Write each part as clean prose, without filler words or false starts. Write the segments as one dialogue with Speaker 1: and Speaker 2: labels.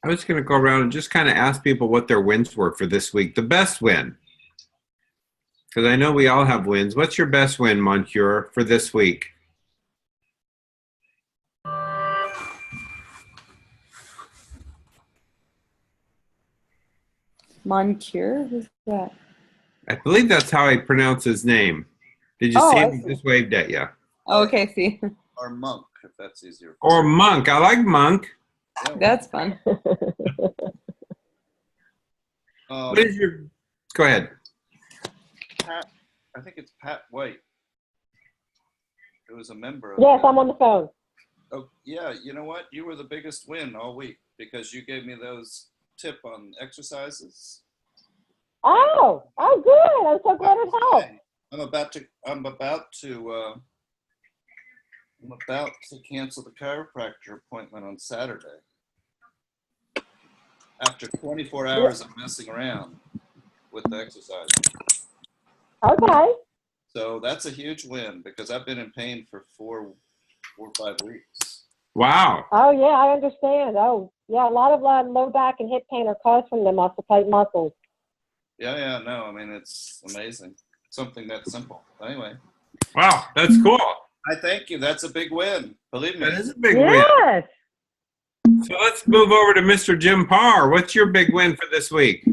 Speaker 1: I was going to go around and just kind of ask people what their wins were for this week. The best win, because I know we all have wins. What's your best win, Moncure, for this week?
Speaker 2: Moncure? Who's that?
Speaker 1: I believe that's how I pronounce his name. Did you see him? He just waved at you.
Speaker 2: Oh, okay, see.
Speaker 3: Or Monk, if that's easier.
Speaker 1: Or Monk. I like Monk.
Speaker 3: Yeah.
Speaker 2: That's fun.
Speaker 1: What is your... Go ahead.
Speaker 3: Pat, I think it's Pat White. It was a member of
Speaker 4: Yes, I'm on the phone.
Speaker 3: Oh, yeah, you know what? You were the biggest win all week because you gave me those tip on exercises.
Speaker 4: Oh, good. I'm so glad it helped.
Speaker 3: I'm about to cancel the chiropractor appointment on Saturday. After 24 hours of messing around with the exercise.
Speaker 4: Okay.
Speaker 3: So that's a huge win because I've been in pain for four or 5 weeks.
Speaker 1: Wow.
Speaker 4: Oh, yeah, I understand. Oh, yeah, a lot of low back and hip pain are caused from the tight muscles.
Speaker 3: Yeah, no, I mean, it's amazing. Something that simple. Anyway.
Speaker 1: Wow, that's cool.
Speaker 3: I thank you. That's a big win. Believe me.
Speaker 1: That is a big
Speaker 4: win.
Speaker 1: So let's move over to Mr. Jim Parr. What's your big win for this week?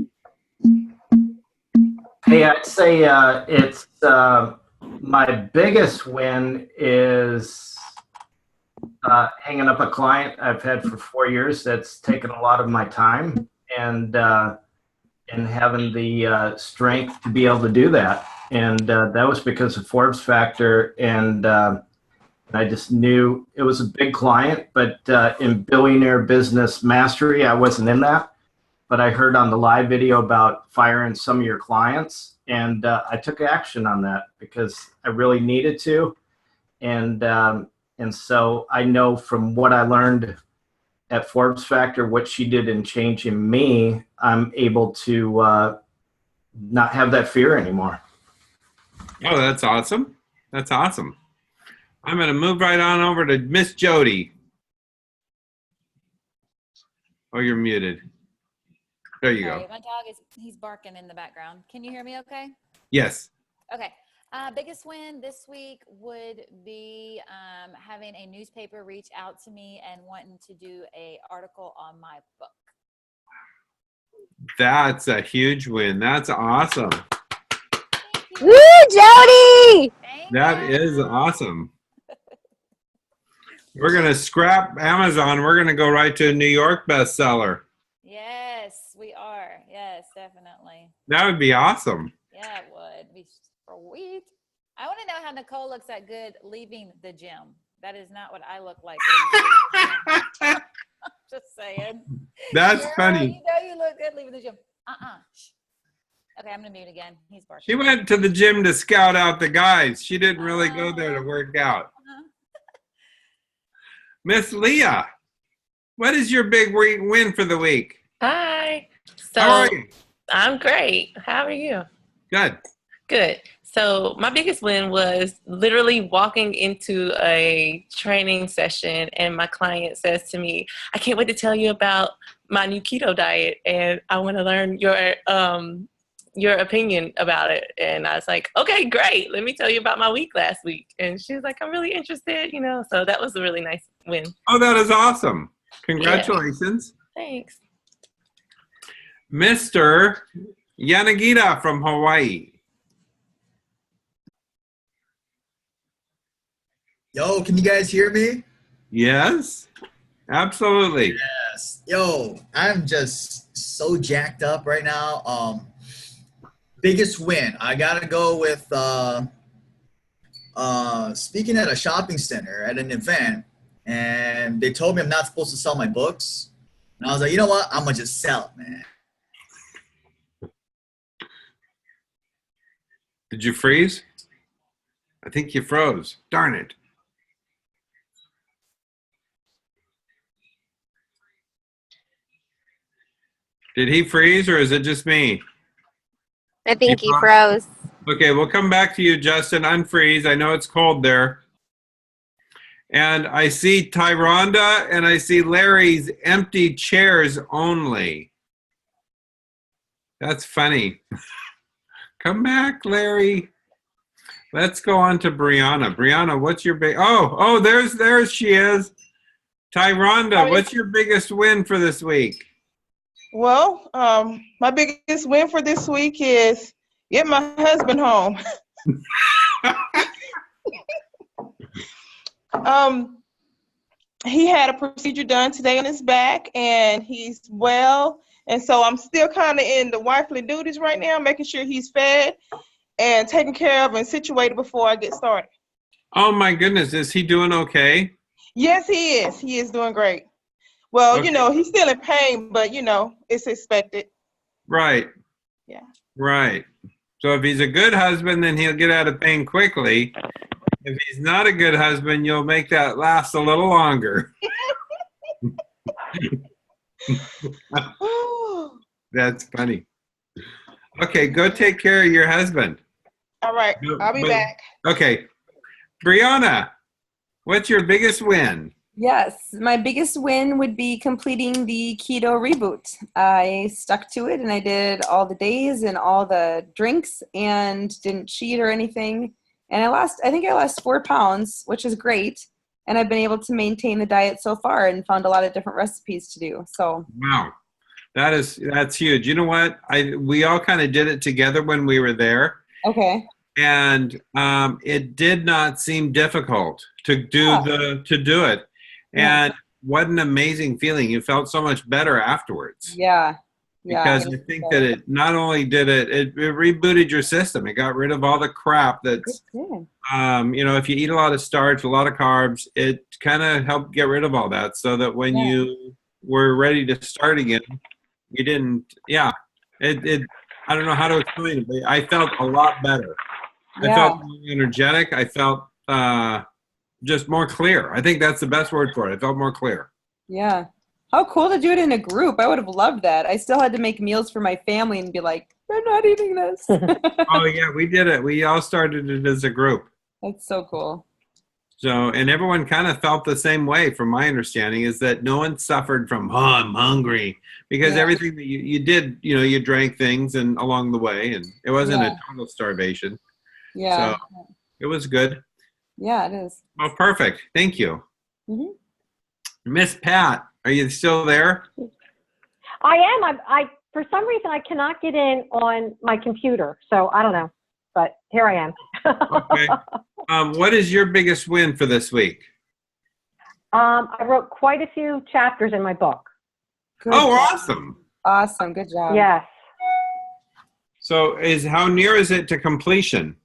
Speaker 5: Hey, I'd say it's my biggest win is hanging up a client I've had for 4 years that's taken a lot of my time and having the strength to be able to do that. And that was because of Forbes Factor. And I just knew it was a big client, but in Billionaire Business Mastery, I wasn't in that. But I heard on the live video about firing some of your clients. And I took action on that because I really needed to. And so I know from what I learned at Forbes Factor, what she did in changing me, I'm able to not have that fear anymore.
Speaker 1: Oh, that's awesome. That's awesome. I'm going to move right on over to Miss Jody. Oh, you're muted. There you go.
Speaker 6: My dog he's barking in the background. Can you hear me okay?
Speaker 1: Yes.
Speaker 6: Okay. Biggest win this week would be having a newspaper reach out to me and wanting to do an article on my book.
Speaker 1: That's a huge win. That's awesome.
Speaker 4: Woo, Jody!
Speaker 1: That is awesome. We're going to scrap Amazon. We're going to go right to a New York bestseller.
Speaker 6: Yes, we are. Yes, definitely.
Speaker 1: That would be awesome.
Speaker 6: Yeah, it would be sweet. I want to know how Nicole looks that good leaving the gym. That is not what I look like. Just saying.
Speaker 1: That's funny.
Speaker 6: You know you look good leaving the gym. Shh. Okay, I'm going to mute again. He's barking.
Speaker 1: She went to the gym to scout out the guys. She didn't really go there to work out. Miss Leah, what is your big win for the week?
Speaker 7: Hi. So
Speaker 1: how are you?
Speaker 7: I'm great. How are you?
Speaker 1: Good.
Speaker 7: Good. So my biggest win was literally walking into a training session and my client says to me, I can't wait to tell you about my new keto diet and I want to learn your opinion about it. And I was like, okay, great. Let me tell you about my week last week. And she was like, I'm really interested, so that was a really nice win.
Speaker 1: Oh, that is awesome. Congratulations.
Speaker 7: Yeah. Thanks.
Speaker 1: Mr. Yanagita from Hawaii.
Speaker 8: Yo, can you guys hear me?
Speaker 1: Yes, absolutely.
Speaker 8: Yes. Yo, I'm just so jacked up right now. Biggest win. I gotta go with speaking at a shopping center at an event, and they told me I'm not supposed to sell my books. And I was like, you know what? I'm gonna just sell it, man.
Speaker 1: Did you freeze? I think you froze. Darn it. Did he freeze or is it just me?
Speaker 9: I think he froze.
Speaker 1: Okay, we'll come back to you, Justin. Unfreeze. I know it's cold there. And I see Tyronda and I see Larry's empty chairs only. That's funny. Come back, Larry. Let's go on to Brianna. Brianna, what's your big? Oh, there she is. Tyronda, what's your biggest win for this week?
Speaker 10: Well, my biggest win for this week is get my husband home. He had a procedure done today on his back, and he's well. And so I'm still kind of in the wifely duties right now, making sure he's fed and taken care of and situated before I get started.
Speaker 1: Oh my goodness, is he doing okay?
Speaker 10: Yes, he is. He is doing great. Well,
Speaker 1: Okay.
Speaker 10: he's still in pain, but, it's expected.
Speaker 1: Right.
Speaker 10: Yeah.
Speaker 1: Right. So if he's a good husband, then he'll get out of pain quickly. If he's not a good husband, you'll make that last a little longer. That's funny. Okay, go take care of your husband.
Speaker 10: All right. I'll be back.
Speaker 1: Okay. Brianna, what's your biggest win?
Speaker 2: Yes, my biggest win would be completing the keto reboot. I stuck to it and I did all the days and all the drinks and didn't cheat or anything. And I think I lost 4 pounds, which is great. And I've been able to maintain the diet so far and found a lot of different recipes to do. So
Speaker 1: Wow. That's huge. You know what? We all kind of did it together when we were there.
Speaker 2: okay.
Speaker 1: And it did not seem difficult to do it. And what an amazing feeling. You felt so much better afterwards.
Speaker 2: Yeah.
Speaker 1: Because I think that it not only did it rebooted your system. It got rid of all the crap that's, if you eat a lot of starch, a lot of carbs, it kind of helped get rid of all that so that when you were ready to start again, you didn't, I don't know how to explain it, but I felt a lot better. I felt more energetic. I felt just more clear. I think that's the best word for it. I felt more clear.
Speaker 2: Yeah. How cool to do it in a group. I would have loved that. I still had to make meals for my family and be like, they're not eating this.
Speaker 1: Oh, yeah, we did it. We all started it as a group.
Speaker 2: That's so cool.
Speaker 1: So, and everyone kind of felt the same way, from my understanding, is that no one suffered from, I'm hungry. Because everything that you did, you drank things and along the way, and it wasn't a total starvation.
Speaker 2: Yeah.
Speaker 1: So it was good.
Speaker 2: Yeah, it is.
Speaker 1: Oh, perfect. Thank you.
Speaker 2: Mm-hmm.
Speaker 1: Miss Pat, are you still there?
Speaker 4: I am. I for some reason I cannot get in on my computer, so I don't know, but here I am.
Speaker 1: Okay. What is your biggest win for this week?
Speaker 4: I wrote quite a few chapters in my book.
Speaker 2: Good
Speaker 1: Oh,
Speaker 2: job.
Speaker 1: awesome.
Speaker 2: Awesome. Good job.
Speaker 4: Yes.
Speaker 1: So how near is it to completion?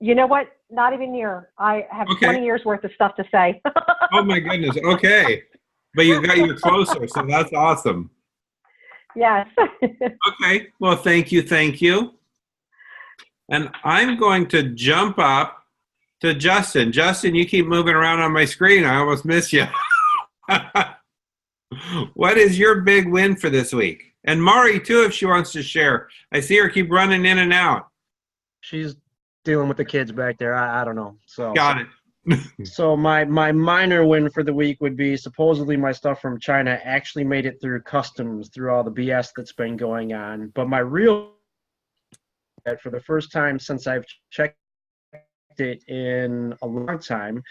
Speaker 4: You know what? Not even near. I have 20 years worth of stuff to say.
Speaker 1: Oh my goodness. Okay. But you're closer, so that's awesome.
Speaker 4: Yes.
Speaker 1: Okay. Well, thank you. And I'm going to jump up to Justin. Justin, you keep moving around on my screen. I almost miss you. What is your big win for this week? And Mari, too, if she wants to share. I see her keep running in and out.
Speaker 11: She's dealing with the kids back there. I don't know. So
Speaker 1: Got it.
Speaker 11: So my minor win for the week would be supposedly my stuff from China actually made it through customs through all the BS that's been going on. But my real, for the first time since I've checked it in a long time,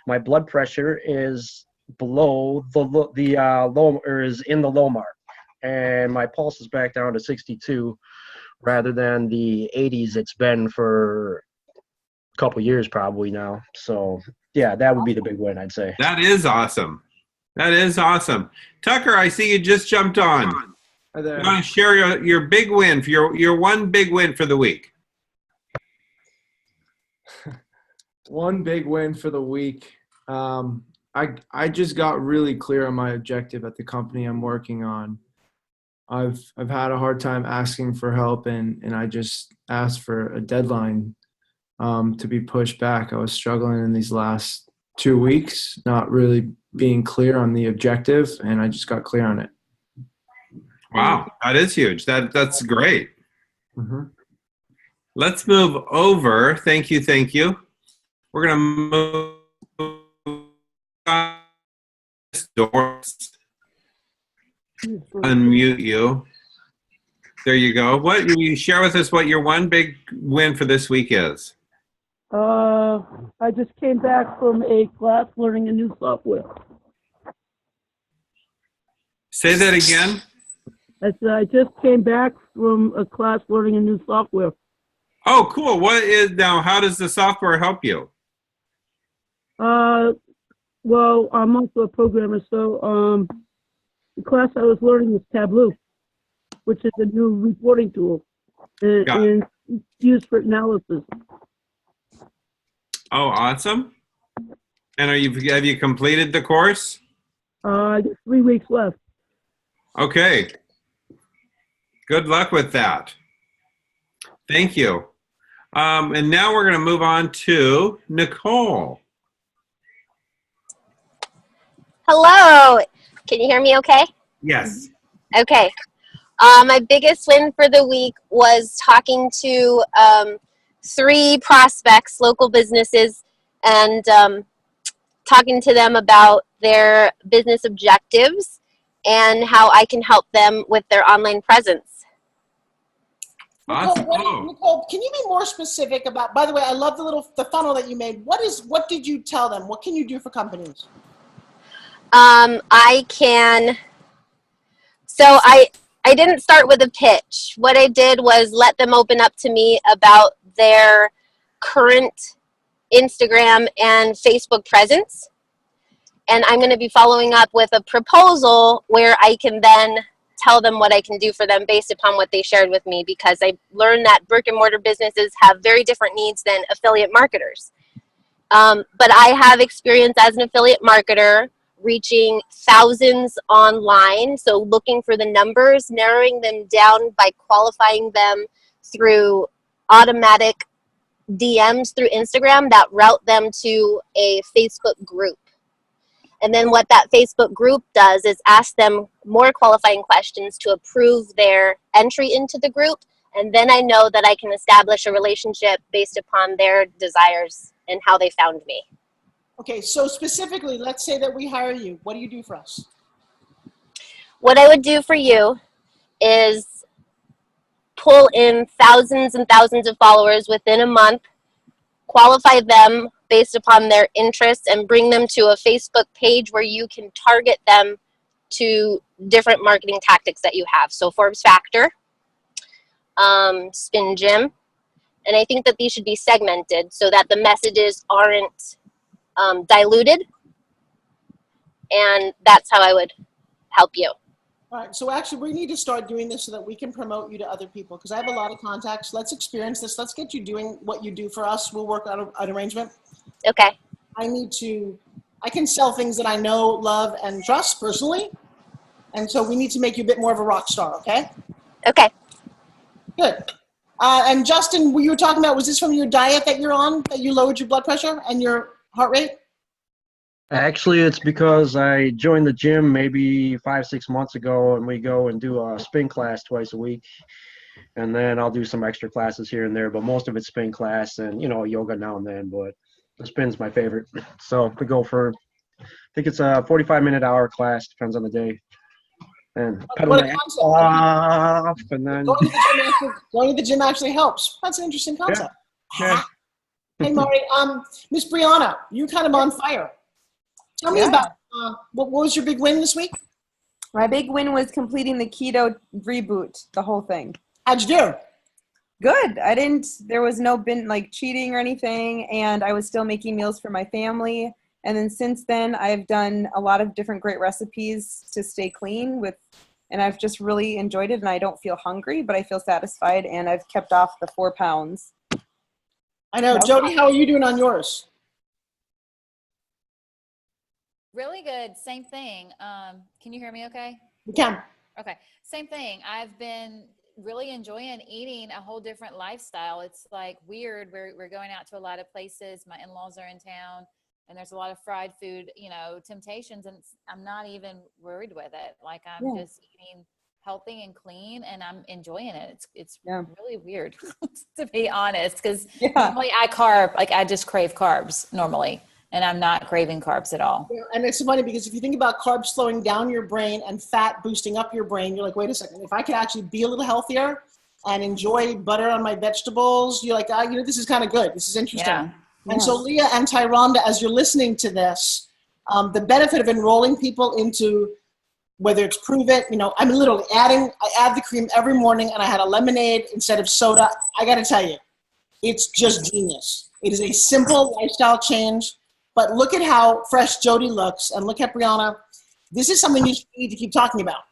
Speaker 11: my blood pressure is below the low, or is in the low mark, and my pulse is back down to 62 rather than the 80s it's been for a couple years probably now. So yeah, that would be the big win, I'd say.
Speaker 1: That is awesome. Tucker, I see you just jumped on.
Speaker 12: Hi there.
Speaker 1: You want to share your big win, for your one big win for the week?
Speaker 12: One big win for the week. I just got really clear on my objective at the company I'm working on. I've had a hard time asking for help, and I just asked for a deadline to be pushed back. I was struggling in these last 2 weeks, not really being clear on the objective, and I just got clear on it.
Speaker 1: Wow, that is huge. That's great.
Speaker 12: Mm-hmm.
Speaker 1: Let's move over. Thank you. We're going to move on. Unmute you. There you go. What will you share with us what your one big win for this week is?
Speaker 13: I just came back from a class learning a new software.
Speaker 1: Say that again.
Speaker 13: I said I just came back from a class learning a new software.
Speaker 1: Oh, cool. What is now? How does the software help you?
Speaker 13: Well, I'm also a programmer, so the class I was learning is Tableau, which is a new reporting tool, and it's used for analysis.
Speaker 1: Oh, awesome. And have you completed the course?
Speaker 13: I got 3 weeks left.
Speaker 1: Okay. Good luck with that. Thank you. And now we're going to move on to Nicole.
Speaker 9: Hello. Can you hear me okay?
Speaker 1: Yes.
Speaker 9: Okay. My biggest win for the week was talking to 3 prospects, local businesses, and talking to them about their business objectives and how I can help them with their online presence.
Speaker 1: Awesome.
Speaker 14: Nicole, can you be more specific about, by the way, I love the funnel that you made. What did you tell them? What can you do for companies?
Speaker 9: I didn't start with a pitch. What I did was let them open up to me about their current Instagram and Facebook presence. And I'm going to be following up with a proposal where I can then tell them what I can do for them based upon what they shared with me, because I learned that brick and mortar businesses have very different needs than affiliate marketers. But I have experience as an affiliate marketer reaching thousands online. So looking for the numbers, narrowing them down by qualifying them through automatic DMs through Instagram that route them to a Facebook group. And then what that Facebook group does is ask them more qualifying questions to approve their entry into the group. And then I know that I can establish a relationship based upon their desires and how they found me.
Speaker 14: Okay, so specifically, let's say that we hire you. What do you do for us?
Speaker 9: What I would do for you is pull in thousands and thousands of followers within a month, qualify them based upon their interests, and bring them to a Facebook page where you can target them to different marketing tactics that you have. So Forbes Factor, Spin Gym, and I think that these should be segmented so that the messages aren't diluted, and that's how I would help you.
Speaker 14: All right, so actually we need to start doing this so that we can promote you to other people, because I have a lot of contacts. Let's experience this. Let's get you doing what you do for us. We'll work out an arrangement.
Speaker 9: Okay.
Speaker 14: I can sell things that I know, love, and trust personally. And so we need to make you a bit more of a rock star, okay?
Speaker 9: Okay.
Speaker 14: Good. And Justin, what you were talking about, was this from your diet that you're on, that you lowered your blood pressure and your heart rate?
Speaker 11: Actually, it's because I joined the gym maybe 5-6 months ago, and we go and do a spin class twice a week. And then I'll do some extra classes here and there, but most of it's spin class and, yoga now and then, but the spin's my favorite. So we go for, I think it's a 45-minute hour class, depends on the day. And pedal my ass off, and then
Speaker 14: going to the gym actually helps. That's an interesting concept.
Speaker 11: Yeah.
Speaker 14: Hey, Mari, Miss Brianna, you're kind of on fire. Tell me about, what was your big win this week?
Speaker 2: My big win was completing the keto reboot, the whole thing.
Speaker 14: How'd you do?
Speaker 2: Good. There was no cheating or anything, and I was still making meals for my family. And then since then, I've done a lot of different great recipes to stay clean and I've just really enjoyed it, and I don't feel hungry, but I feel satisfied, and I've kept off the 4 pounds.
Speaker 14: I know. Jody, how are you doing on yours?
Speaker 6: Really good. Same thing. Can you hear me okay?
Speaker 14: We can.
Speaker 6: Okay. Same thing. I've been really enjoying eating a whole different lifestyle. It's like weird. We're going out to a lot of places. My in-laws are in town, and there's a lot of fried food, temptations, and I'm not even worried with it. Like I'm just eating healthy and clean, and I'm enjoying it. It's really weird to be honest, because normally I just crave carbs normally, and I'm not craving carbs at all.
Speaker 14: Yeah, and it's funny because if you think about carbs slowing down your brain and fat boosting up your brain, you're like, wait a second, if I could actually be a little healthier and enjoy butter on my vegetables, you're like, this is kind of good. This is interesting.
Speaker 6: Yeah.
Speaker 14: And so Leah and Tyronda, as you're listening to this, the benefit of enrolling people into, whether it's Prove It, I'm literally I add the cream every morning, and I had a lemonade instead of soda. I got to tell you, it's just genius. It is a simple lifestyle change, but look at how fresh Jody looks, and look at Brianna. This is something you need to keep talking about.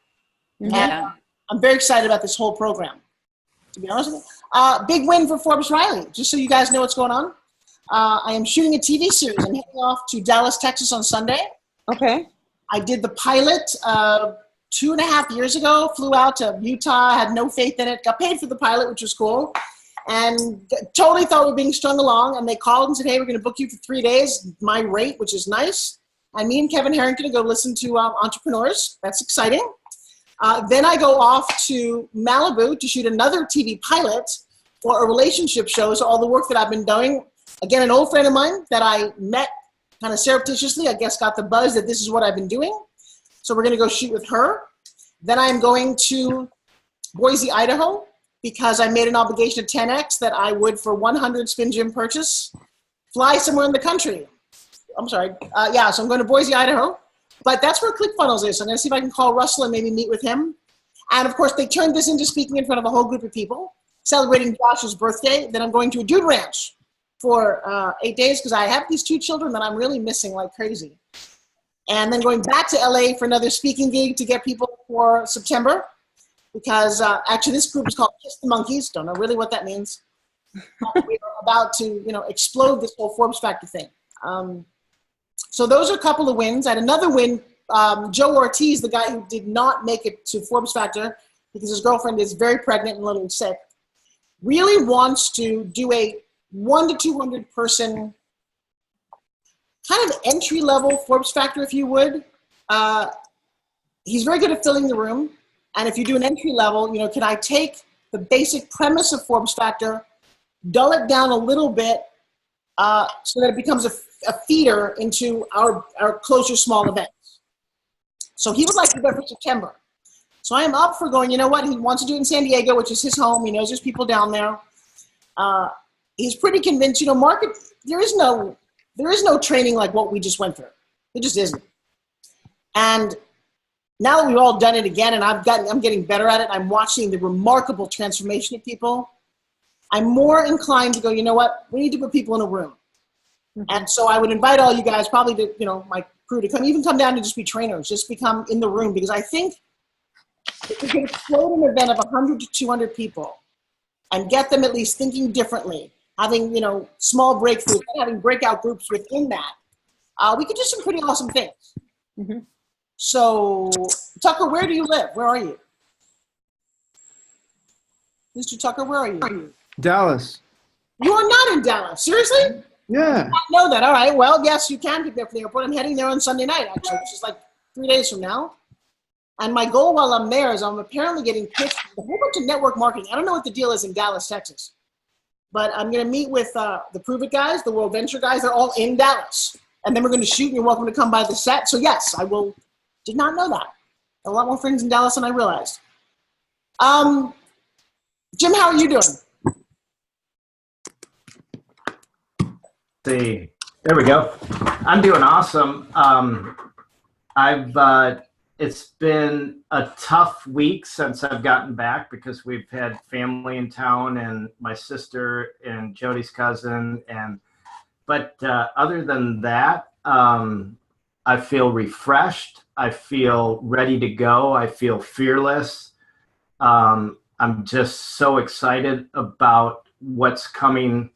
Speaker 6: Yeah.
Speaker 14: And I'm very excited about this whole program, to be honest with you. Big win for Forbes Riley, just so you guys know what's going on. I am shooting a TV series. I'm heading off to Dallas, Texas on Sunday.
Speaker 2: Okay.
Speaker 14: I did the pilot 2.5 years ago, flew out to Utah, had no faith in it, got paid for the pilot, which was cool, and totally thought we were being strung along. And they called and said, hey, we're going to book you for 3 days, my rate, which is nice. And me and Kevin Harrington go listen to entrepreneurs. That's exciting. Then I go off to Malibu to shoot another TV pilot for a relationship show. So all the work that I've been doing, again, an old friend of mine that I met kind of surreptitiously, I guess got the buzz that this is what I've been doing. So we're going to go shoot with her. Then I'm going to Boise, Idaho, because I made an obligation to 10X that I would, for 100 Spin Gym purchase, fly somewhere in the country. I'm sorry. So I'm going to Boise, Idaho. But that's where ClickFunnels is. So I'm going to see if I can call Russell and maybe meet with him. And, of course, they turned this into speaking in front of a whole group of people, celebrating Josh's birthday. Then I'm going to a dude ranch for 8 days because I have these 2 children that I'm really missing like crazy. And then going back to LA for another speaking gig to get people for September, because actually this group is called Kiss the Monkeys. Don't know really what that means. We're about to, explode this whole Forbes Factor thing. So those are a couple of wins. I had another win. Joe Ortiz, the guy who did not make it to Forbes Factor because his girlfriend is very pregnant and a little sick, really wants to do a 1 to 200 person kind of entry-level Forbes Factor, if you would. He's very good at filling the room. And if you do an entry level, can I take the basic premise of Forbes Factor, dull it down a little bit so that it becomes a feeder into our closer small events. So he would like to do that for September. So I am up for going, you know what, he wants to do it in San Diego, which is his home. He knows there's people down there. He's pretty convinced, market, there is no training like what we just went through. It just isn't. And now that we've all done it again, and I'm getting better at it, I'm watching the remarkable transformation of people. I'm more inclined to go, you know what, we need to put people in a room. Mm-hmm. And so I would invite all you guys, probably to, my crew, to come down and just be trainers, just become in the room, because I think if we can explode an event of 100 to 200 people and get them at least thinking differently, having, small breakthroughs, having breakout groups within that, we could do some pretty awesome things. Mm-hmm. So, Tucker, where do you live? Where are you? Mr. Tucker, where are you?
Speaker 12: Dallas.
Speaker 14: You are not in Dallas. Seriously?
Speaker 12: Yeah.
Speaker 14: I did not know that. All right. Well, yes, you can get there from the airport. I'm heading there on Sunday night, actually, which is like 3 days from now. And my goal while I'm there is I'm apparently getting pitched a whole bunch of network marketing. I don't know what the deal is in Dallas, Texas. But I'm going to meet with the Prove It guys, the World Venture guys. They're all in Dallas. And then we're going to shoot, and you're welcome to come by the set. So, yes, I will. Did not know that. A lot more friends in Dallas than I realized. Jim, how are you doing?
Speaker 5: See, there we go. I'm doing awesome. It's been a tough week since I've gotten back because we've had family in town and my sister and Jody's cousin. But other than that, I feel refreshed. I feel ready to go. I feel fearless. I'm just so excited about what's coming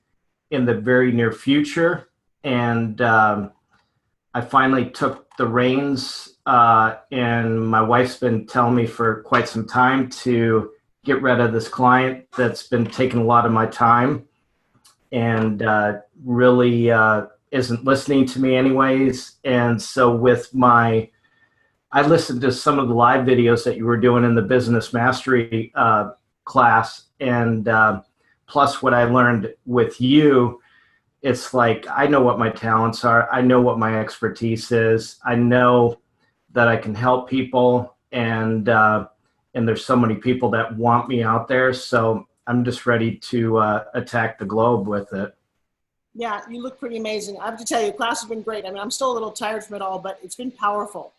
Speaker 5: in the very near future. And I finally took the reins, and my wife's been telling me for quite some time to get rid of this client that's been taking a lot of my time and really isn't listening to me anyways. And so with my I listened to some of the live videos that you were doing in the business mastery class, and plus what I learned with you. It's like, I know what my talents are. I know what my expertise is. I know that I can help people, and there's so many people that want me out there. So I'm just ready to attack the globe with it.
Speaker 14: Yeah, you look pretty amazing. I have to tell you, class has been great. I mean, I'm still a little tired from it all, but it's been powerful.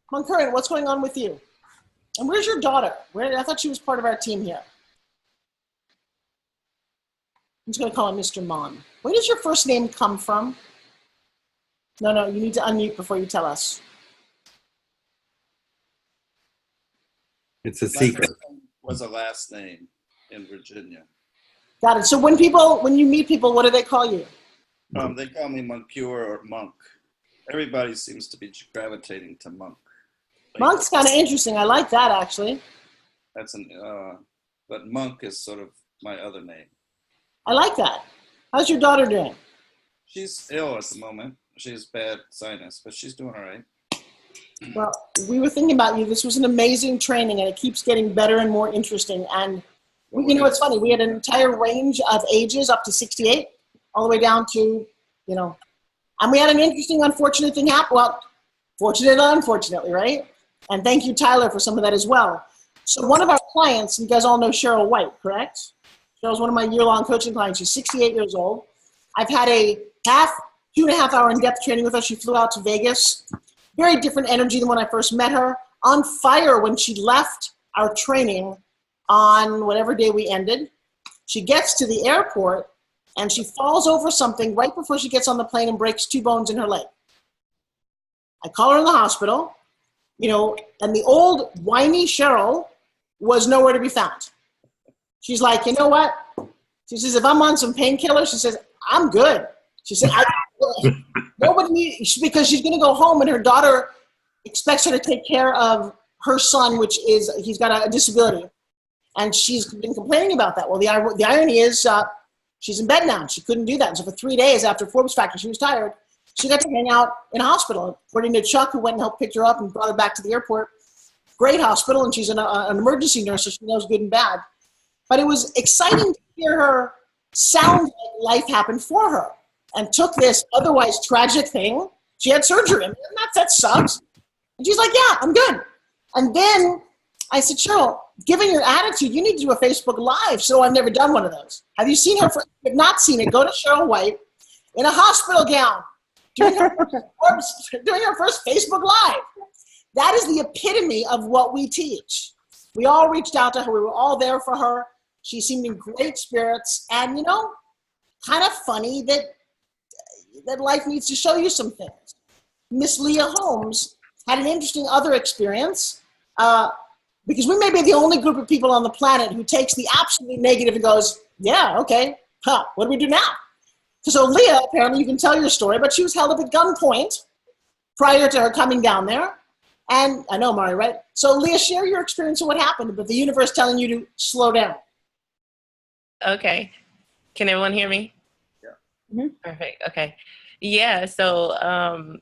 Speaker 14: Concurrent, what's going on with you? And where's your daughter? I thought she was part of our team here. I'm just going to call him Mr. Mon. Where does your first name come from? No, you need to unmute before you tell us.
Speaker 1: It's a secret.
Speaker 3: Was a last name in Virginia.
Speaker 14: Got it. So when you meet people, what do they call you?
Speaker 3: They call me Moncure or Monk. Everybody seems to be gravitating to Monk.
Speaker 14: Monk's kind of interesting. I like that, actually.
Speaker 3: But Monk is sort of my other name.
Speaker 14: I like that. How's your daughter doing?
Speaker 3: She's ill at the moment. She has bad sinus, but she's doing all right.
Speaker 14: Well, we were thinking about you. This was an amazing training, and it keeps getting better and more interesting. And it's funny. We had an entire range of ages up to 68, all the way down to, and we had an interesting, unfortunate thing happen. Well, fortunate and unfortunately, right? And thank you, Tyler, for some of that as well. So one of our clients, you guys all know Cheryl White, correct? Cheryl's one of my year-long coaching clients. She's 68 years old. I've had a 2.5 hour in-depth training with her. She flew out to Vegas. Very different energy than when I first met her. On fire when she left our training on whatever day we ended. She gets to the airport and she falls over something right before she gets on the plane and breaks 2 bones in her leg. I call her in the hospital, and the old whiny Cheryl was nowhere to be found. She's like, you know what? She says, if I'm on some painkillers, she says, I'm good. She said, because she's going to go home and her daughter expects her to take care of her son, he's got a disability. And she's been complaining about that. Well, the irony is she's in bed now. She couldn't do that. And so for 3 days after Forbes Factor, she was tired. She got to hang out in a hospital. According to Chuck, who went and helped pick her up and brought her back to the airport. Great hospital, and she's an emergency nurse, so she knows good and bad. But it was exciting to hear her sound like life happened for her and took this otherwise tragic thing. She had surgery, and that sucks. And she's like, yeah, I'm good. And then I said, Cheryl, given your attitude, you need to do a Facebook Live. So I've never done one of those. Have you seen her? If you've not seen it, go to Cheryl White in a hospital gown doing her first Facebook Live. That is the epitome of what we teach. We all reached out to her. We were all there for her. She seemed in great spirits. And, kind of funny that life needs to show you some things. Miss Leah Holmes had an interesting other experience because we may be the only group of people on the planet who takes the absolutely negative and goes, yeah, okay, what do we do now? So Leah, apparently you can tell your story, but she was held up at gunpoint prior to her coming down there. And I know, Mari, right? So Leah, share your experience of what happened, but the universe telling you to slow down.
Speaker 7: Okay. Can everyone hear me?
Speaker 3: Yeah.
Speaker 7: Mm-hmm. Perfect. Okay. Yeah. So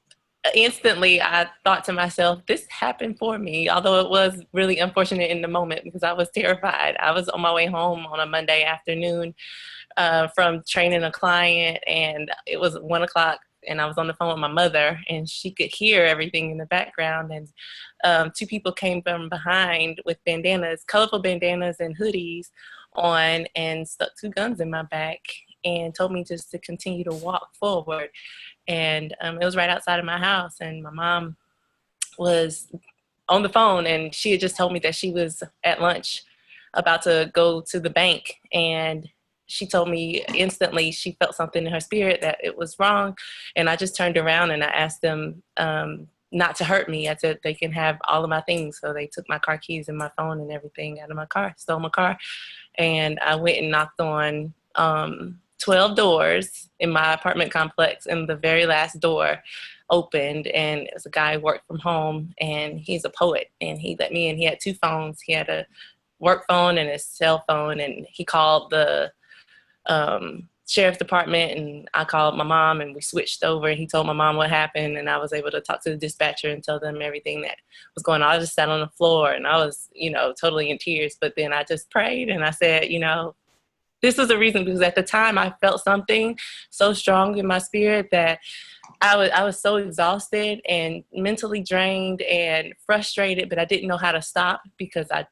Speaker 7: instantly I thought to myself, this happened for me, although it was really unfortunate in the moment because I was terrified. I was on my way home on a Monday afternoon from training a client, and it was 1 o'clock. And I was on the phone with my mother, and she could hear everything in the background. And 2 people came from behind with bandanas, colorful bandanas and hoodies on, and stuck 2 guns in my back and told me just to continue to walk forward. And it was right outside of my house. And my mom was on the phone, and she had just told me that she was at lunch about to go to the bank. And she told me instantly she felt something in her spirit that it was wrong. And I just turned around and I asked them not to hurt me. I said they can have all of my things. So they took my car keys and my phone and everything out of my car, stole my car. And I went and knocked on 12 doors in my apartment complex, and the very last door opened, and it was a guy who worked from home, and he's a poet, and he let me in. He had 2 phones. He had a work phone and his cell phone, and he called the sheriff's department, and I called my mom, and we switched over, and he told my mom what happened, and I was able to talk to the dispatcher and tell them everything that was going on. I just sat on the floor, and I was, totally in tears, but then I just prayed, and I said, this was the reason, because at the time I felt something so strong in my spirit that I was so exhausted and mentally drained and frustrated, but I didn't know how to stop, because I,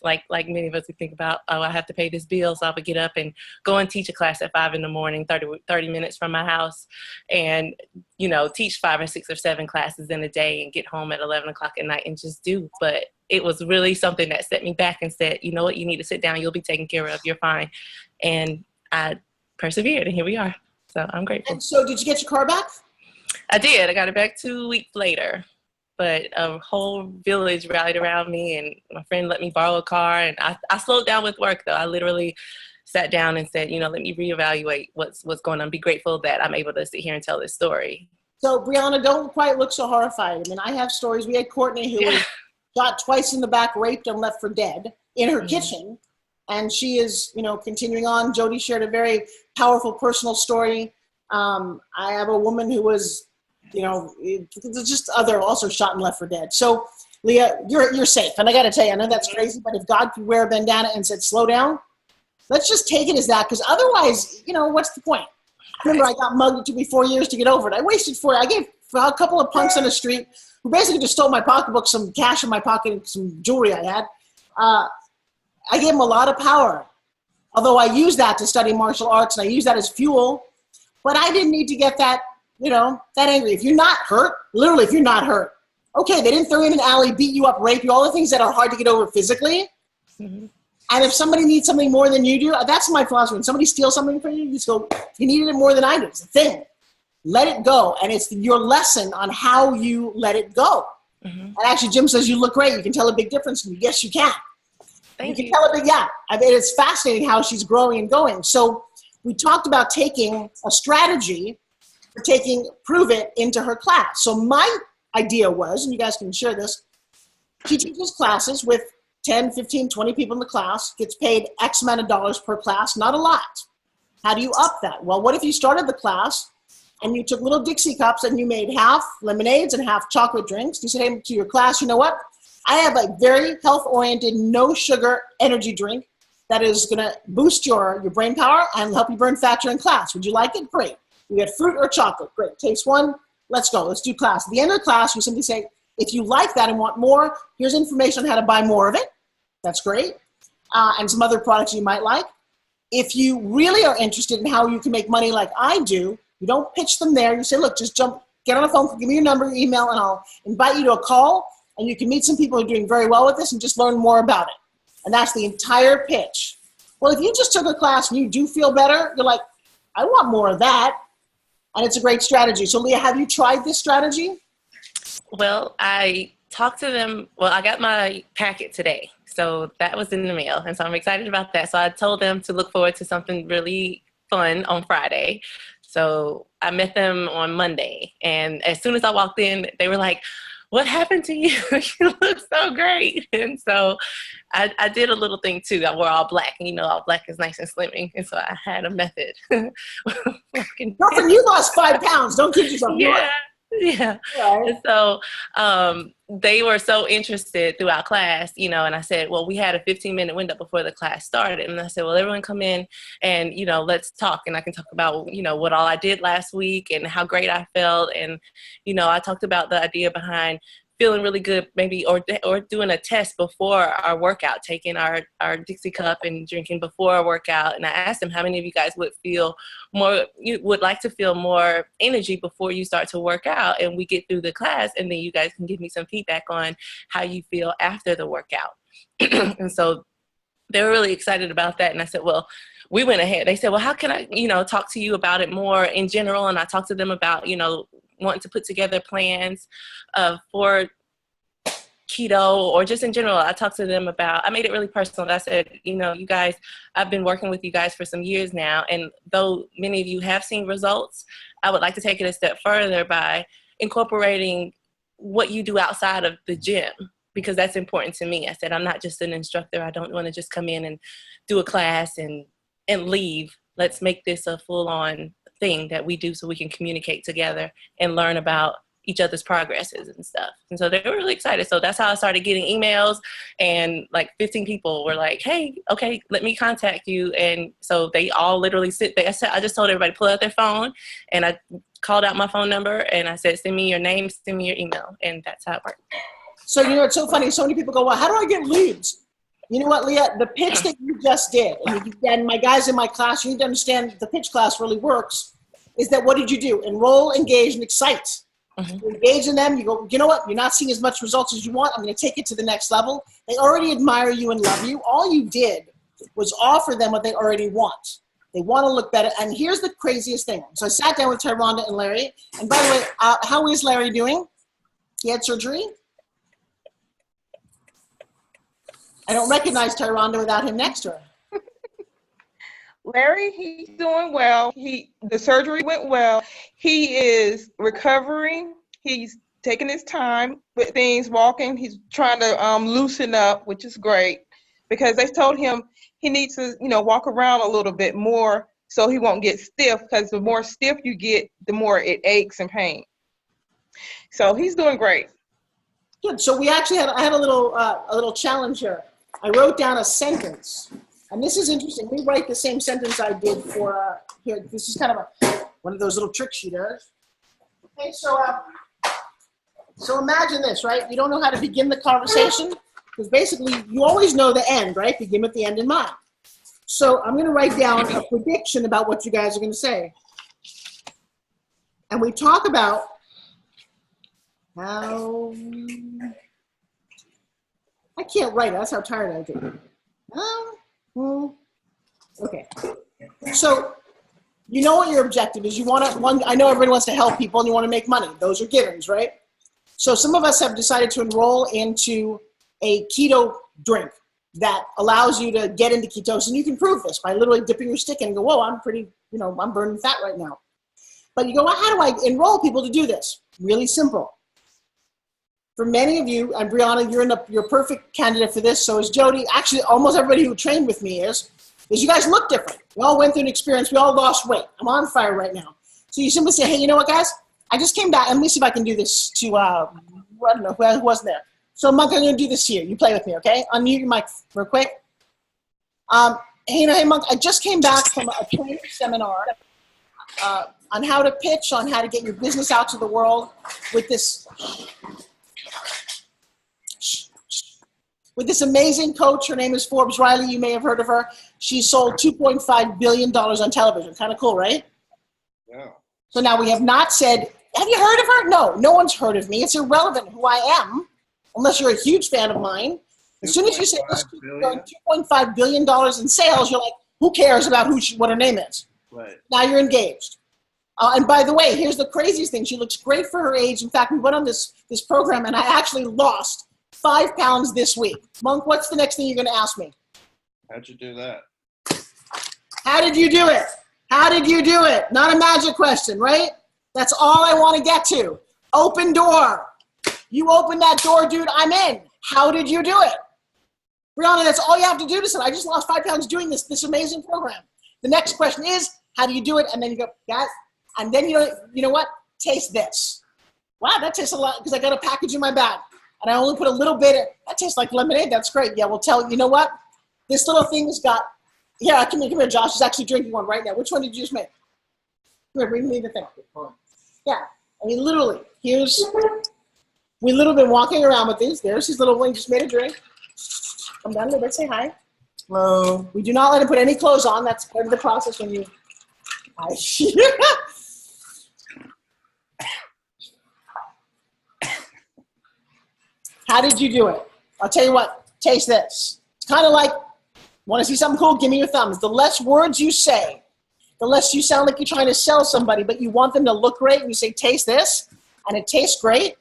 Speaker 7: like many of us, we think about, I have to pay this bill. So I would get up and go and teach a class at 5 a.m, 30 minutes from my house, and, teach 5 or 6 or 7 classes in a day and get home at 11 o'clock at night and just do. But it was really something that set me back and said, you know what, you need to sit down. You'll be taken care of. You're fine. And I persevered, and here we are. So I'm grateful.
Speaker 14: And so did you get your car back?
Speaker 7: I did. I got it back 2 weeks later. But a whole village rallied around me, and my friend let me borrow a car. And I slowed down with work, though. I literally sat down and said, let me reevaluate what's going on. Be grateful that I'm able to sit here and tell this story.
Speaker 14: So, Brianna, don't quite look so horrified. I mean, I have stories. We had Courtney who was shot twice in the back, raped, and left for dead in her kitchen. And she is, continuing on. Jody shared a very powerful personal story. I have a woman who was, just also shot and left for dead. So, Leah, you're safe. And I got to tell you, I know that's crazy, but if God could wear a bandana and said, slow down, let's just take it as that. Because otherwise, what's the point? I remember I got mugged. It took me 4 years to get over it. I gave a couple of punks on the street who basically just stole my pocketbook, some cash in my pocket, and some jewelry I had. I gave them a lot of power. Although I used that to study martial arts, and I used that as fuel. But I didn't need to get that, that angry. If you're not hurt, literally, if you're not hurt, okay, they didn't throw you in an alley, beat you up, rape you, all the things that are hard to get over physically. Mm-hmm. And if somebody needs something more than you do, that's my philosophy. When somebody steals something from you, you just go, you needed it more than I do. It's a thing. Let it go. And it's your lesson on how you let it go. Mm-hmm. And actually, Jim says, you look great. You can tell a big difference. Yes, you can. You can tell a big, I mean, it's fascinating how she's growing and going. So we talked about taking a strategy for taking Prove It into her class. So my idea was, and you guys can share this, she teaches classes with 10, 15, 20 people in the class, gets paid X amount of dollars per class, not a lot. How do you up that? Well, what if you started the class and you took little Dixie cups and you made half lemonades and half chocolate drinks? You said, hey, to your class, you know what? I have a very health-oriented, no-sugar energy drink that is going to boost your brain power and help you burn fat during class. Would you like it? Great. You get fruit or chocolate. Great. Taste one. Let's go. Let's do class. At the end of the class, you simply say, if you like that and want more, here's information on how to buy more of it. That's great. And some other products you might like. If you really are interested in how you can make money like I do, you don't pitch them there. You say, look, just get on a phone, give me your number, your email, and I'll invite you to a call. And you can meet some people who are doing very well with this and just learn more about it. And that's the entire pitch. Well, if you just took a class and you do feel better, you're like, I want more of that. And it's a great strategy. So, Leah, have you tried this strategy?
Speaker 7: Well, I talked to them. Well, I got my packet today. So that was in the mail. And so I'm excited about that. So I told them to look forward to something really fun on Friday. So I met them on Monday. And as soon as I walked in, they were like, what happened to you? You look so great. And so I did a little thing too. I wore all black, and all black is nice and slimming. And so I had a method.
Speaker 14: Girlfriend, you lost 5 pounds. Don't kid yourself.
Speaker 7: Yeah. Yeah. Right. And so they were so interested throughout class, and I said, well, we had a 15-minute window before the class started. And I said, well, everyone come in and, let's talk. And I can talk about, what all I did last week and how great I felt. And, I talked about the idea behind feeling really good, maybe, or doing a test before our workout, taking our Dixie cup and drinking before our workout. And I asked them how many of you guys would like to feel more energy before you start to work out, and we get through the class, and then you guys can give me some feedback on how you feel after the workout. And so they were really excited about that. And I said, well, we went ahead. They said, well, how can I, talk to you about it more in general? And I talked to them about, wanting to put together plans for keto or just in general. I talked to them about, I made it really personal. I said, you guys, I've been working with you guys for some years now. And though many of you have seen results, I would like to take it a step further by incorporating what you do outside of the gym, because that's important to me. I said, I'm not just an instructor. I don't want to just come in and do a class and leave. let's make this a full-on thing that we do so we can communicate together and learn about each other's progresses and stuff. And so they were really excited. So that's how I started getting emails, and like 15 people were like, hey, okay, let me contact you. And so they all literally sit there. I just told everybody pull out their phone, and I called out my phone number and I said, send me your name, send me your email. And that's how it worked.
Speaker 14: So, you know, it's so funny. So many people go, well, how do I get leads? You know what, Leah, the pitch that you just did, and my guys in my class, you need to understand the pitch class really works, is that what did you do? Enroll, engage, and excite. You engage in them, you go, you know what, you're not seeing as much results as you want, I'm going to take it to the next level. They already admire you and love you. All you did was offer them what they already want. They want to look better. And here's the craziest thing. So I sat down with Tyronda and Larry. And by the way, how is Larry doing? He had surgery? I don't recognize Tyronda without him next to her.
Speaker 10: Larry, he's doing well. The surgery went well. He is recovering. He's taking his time with things, walking. He's trying to loosen up, which is great, because they told him he needs to, walk around a little bit more so he won't get stiff, because the more stiff you get, the more it aches and pain. So he's doing great.
Speaker 14: Good. So we actually I had a little challenge here. I wrote down a sentence. And this is interesting. We write the same sentence I did for here. This is kind of one of those little tricks she does. Okay, so imagine this, right? You don't know how to begin the conversation because basically you always know the end, right? Begin with the end in mind. So I'm going to write down a prediction about what you guys are going to say. And we talk about how I can't write. That's how tired I get. Okay. So you know what your objective is. You want to, I know everybody wants to help people and you want to make money. Those are givens, right? So some of us have decided to enroll into a keto drink that allows you to get into ketosis. And you can prove this by literally dipping your stick in and go, whoa, I'm pretty, I'm burning fat right now. But you go, well, how do I enroll people to do this? Really simple. For many of you, and Brianna, you're a perfect candidate for this. So is Jody. Actually, almost everybody who trained with me is you guys look different. We all went through an experience. We all lost weight. I'm on fire right now. So you simply say, hey, you know what, guys? I just came back. And let me see if I can do this to, I don't know, who wasn't there. So, Monk, I'm going to do this here. You play with me, okay? Unmute your mic real quick. Hey, Monk, I just came back from a training seminar on how to pitch, on how to get your business out to the world with this amazing coach. Her name is Forbes Riley. You may have heard of her. She sold $2.5 billion on television. Kind of cool, right?
Speaker 3: Yeah.
Speaker 14: So now we have not said, have you heard of her? No one's heard of me. It's irrelevant who I am, unless you're a huge fan of mine. As soon as you say $2.5 billion in sales, you're like, who cares about what her name is?
Speaker 3: Right.
Speaker 14: Now you're engaged. And by the way, here's the craziest thing. She looks great for her age. In fact, we went on this program, and I actually lost 5 pounds this week. Monk, what's the next thing you're going to ask me?
Speaker 3: How'd you do that?
Speaker 14: How did you do it? How did you do it? Not a magic question, right? That's all I want to get to. Open door. You open that door, dude, I'm in. How did you do it? Brianna, that's all you have to do to say, I just lost 5 pounds doing this amazing program. The next question is, how do you do it? And then you go, guys, and then you know what? Taste this. Wow, that tastes a lot because I got a package in my bag. And I only put a little bit that tastes like lemonade. That's great. Yeah, you know what? This little thing's got, come here, Josh. He's actually drinking one right now. Which one did you just make? Come here, bring me the thing. Yeah, I mean, literally, we literally been walking around with these. There's his little one. Just made a drink. Come down a little bit, say hi. Hello. We do not let him put any clothes on. That's part of the process when you, How did you do it? I'll tell you what, taste this. It's kind of like, want to see something cool? Give me your thumbs. The less words you say, the less you sound like you're trying to sell somebody, but you want them to look great, and you say, taste this, and it tastes great.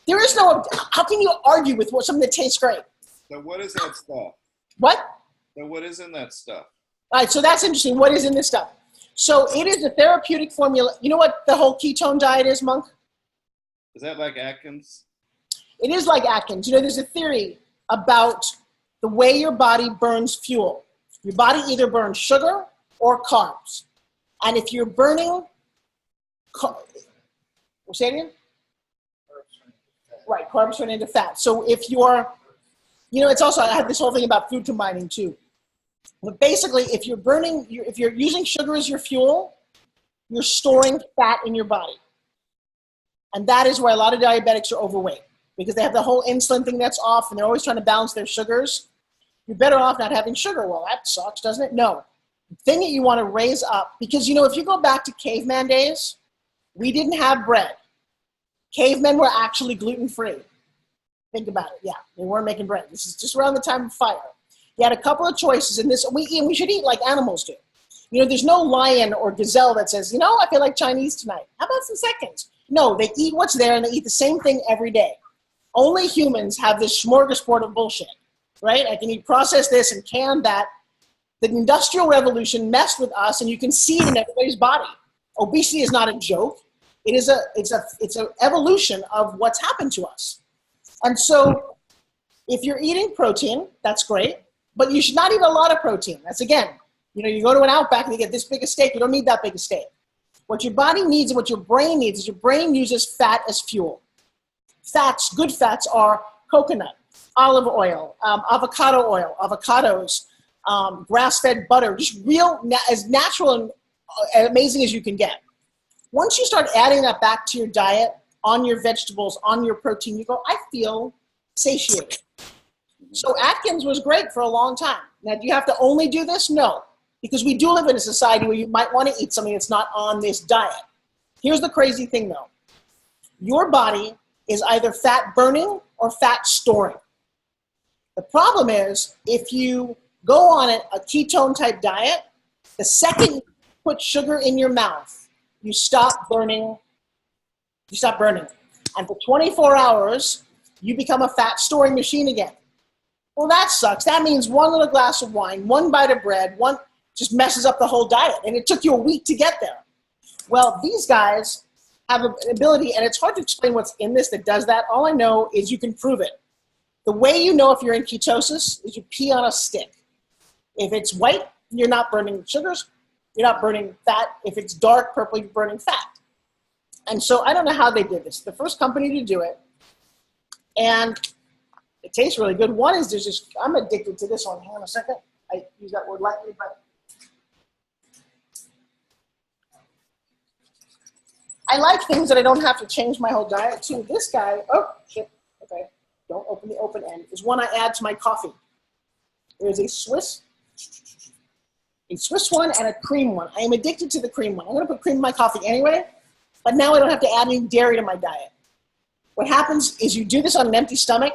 Speaker 14: There is no, how can you argue with something that tastes great?
Speaker 3: So what is that stuff?
Speaker 14: What?
Speaker 3: So what is in that stuff?
Speaker 14: All right, so that's interesting. What is in this stuff? So it is a therapeutic formula. You know what the whole ketone diet is, Monk?
Speaker 3: Is that like Atkins?
Speaker 14: It is like Atkins. There's a theory about the way your body burns fuel. Your body either burns sugar or carbs. And if you're burning, say it again? Right, carbs turn into fat. So if you're, it's also, I had this whole thing about food combining too. But basically, if you're burning, if you're using sugar as your fuel, you're storing fat in your body. And that is where a lot of diabetics are overweight, because they have the whole insulin thing that's off and they're always trying to balance their sugars. You're better off not having sugar. Well, that sucks, doesn't it? No. The thing that you want to raise up, because if you go back to caveman days, we didn't have bread. Cavemen were actually gluten-free. Think about it. Yeah, they weren't making bread. This is just around the time of fire. You had a couple of choices in this. We should eat like animals do. There's no lion or gazelle that says, I feel like Chinese tonight. How about some seconds? No, they eat what's there and they eat the same thing every day. Only humans have this smorgasbord of bullshit, right? I can eat processed this and canned that. The Industrial Revolution messed with us, and you can see it in everybody's body. Obesity is not a joke. It's an evolution of what's happened to us. And so if you're eating protein, that's great, but you should not eat a lot of protein. That's again, you go to an Outback and you get this big a steak. You don't need that big a steak. What your body needs and what your brain needs is your brain uses fat as fuel. Fats, good fats are coconut, olive oil, avocado oil, avocados, grass-fed butter, just real, as natural and amazing as you can get. Once you start adding that back to your diet, on your vegetables, on your protein, you go, I feel satiated. So Atkins was great for a long time. Now, do you have to only do this? No, because we do live in a society where you might want to eat something that's not on this diet. Here's the crazy thing, though. Your body is either fat burning or fat storing. The problem is, if you go on a ketone type diet, the second you put sugar in your mouth, you stop burning. And for 24 hours, you become a fat storing machine again. Well, that sucks. That means one little glass of wine, one bite of bread, one just messes up the whole diet. And it took you a week to get there. Well, these guys have an ability, and it's hard to explain what's in this that does that. All I know is you can prove it. The way you know if you're in ketosis is you pee on a stick. If it's white, you're not burning sugars. You're not burning fat. If it's dark purple, you're burning fat. And so I don't know how they did this. The first company to do it, and it tastes really good. One is I'm addicted to this one. Hang on a second. I use that word lightly, but I like things that I don't have to change my whole diet to. This guy, oh shit, okay, don't open the open end, is one I add to my coffee. There's a Swiss one and a cream one. I am addicted to the cream one. I'm gonna put cream in my coffee anyway, but now I don't have to add any dairy to my diet. What happens is you do this on an empty stomach,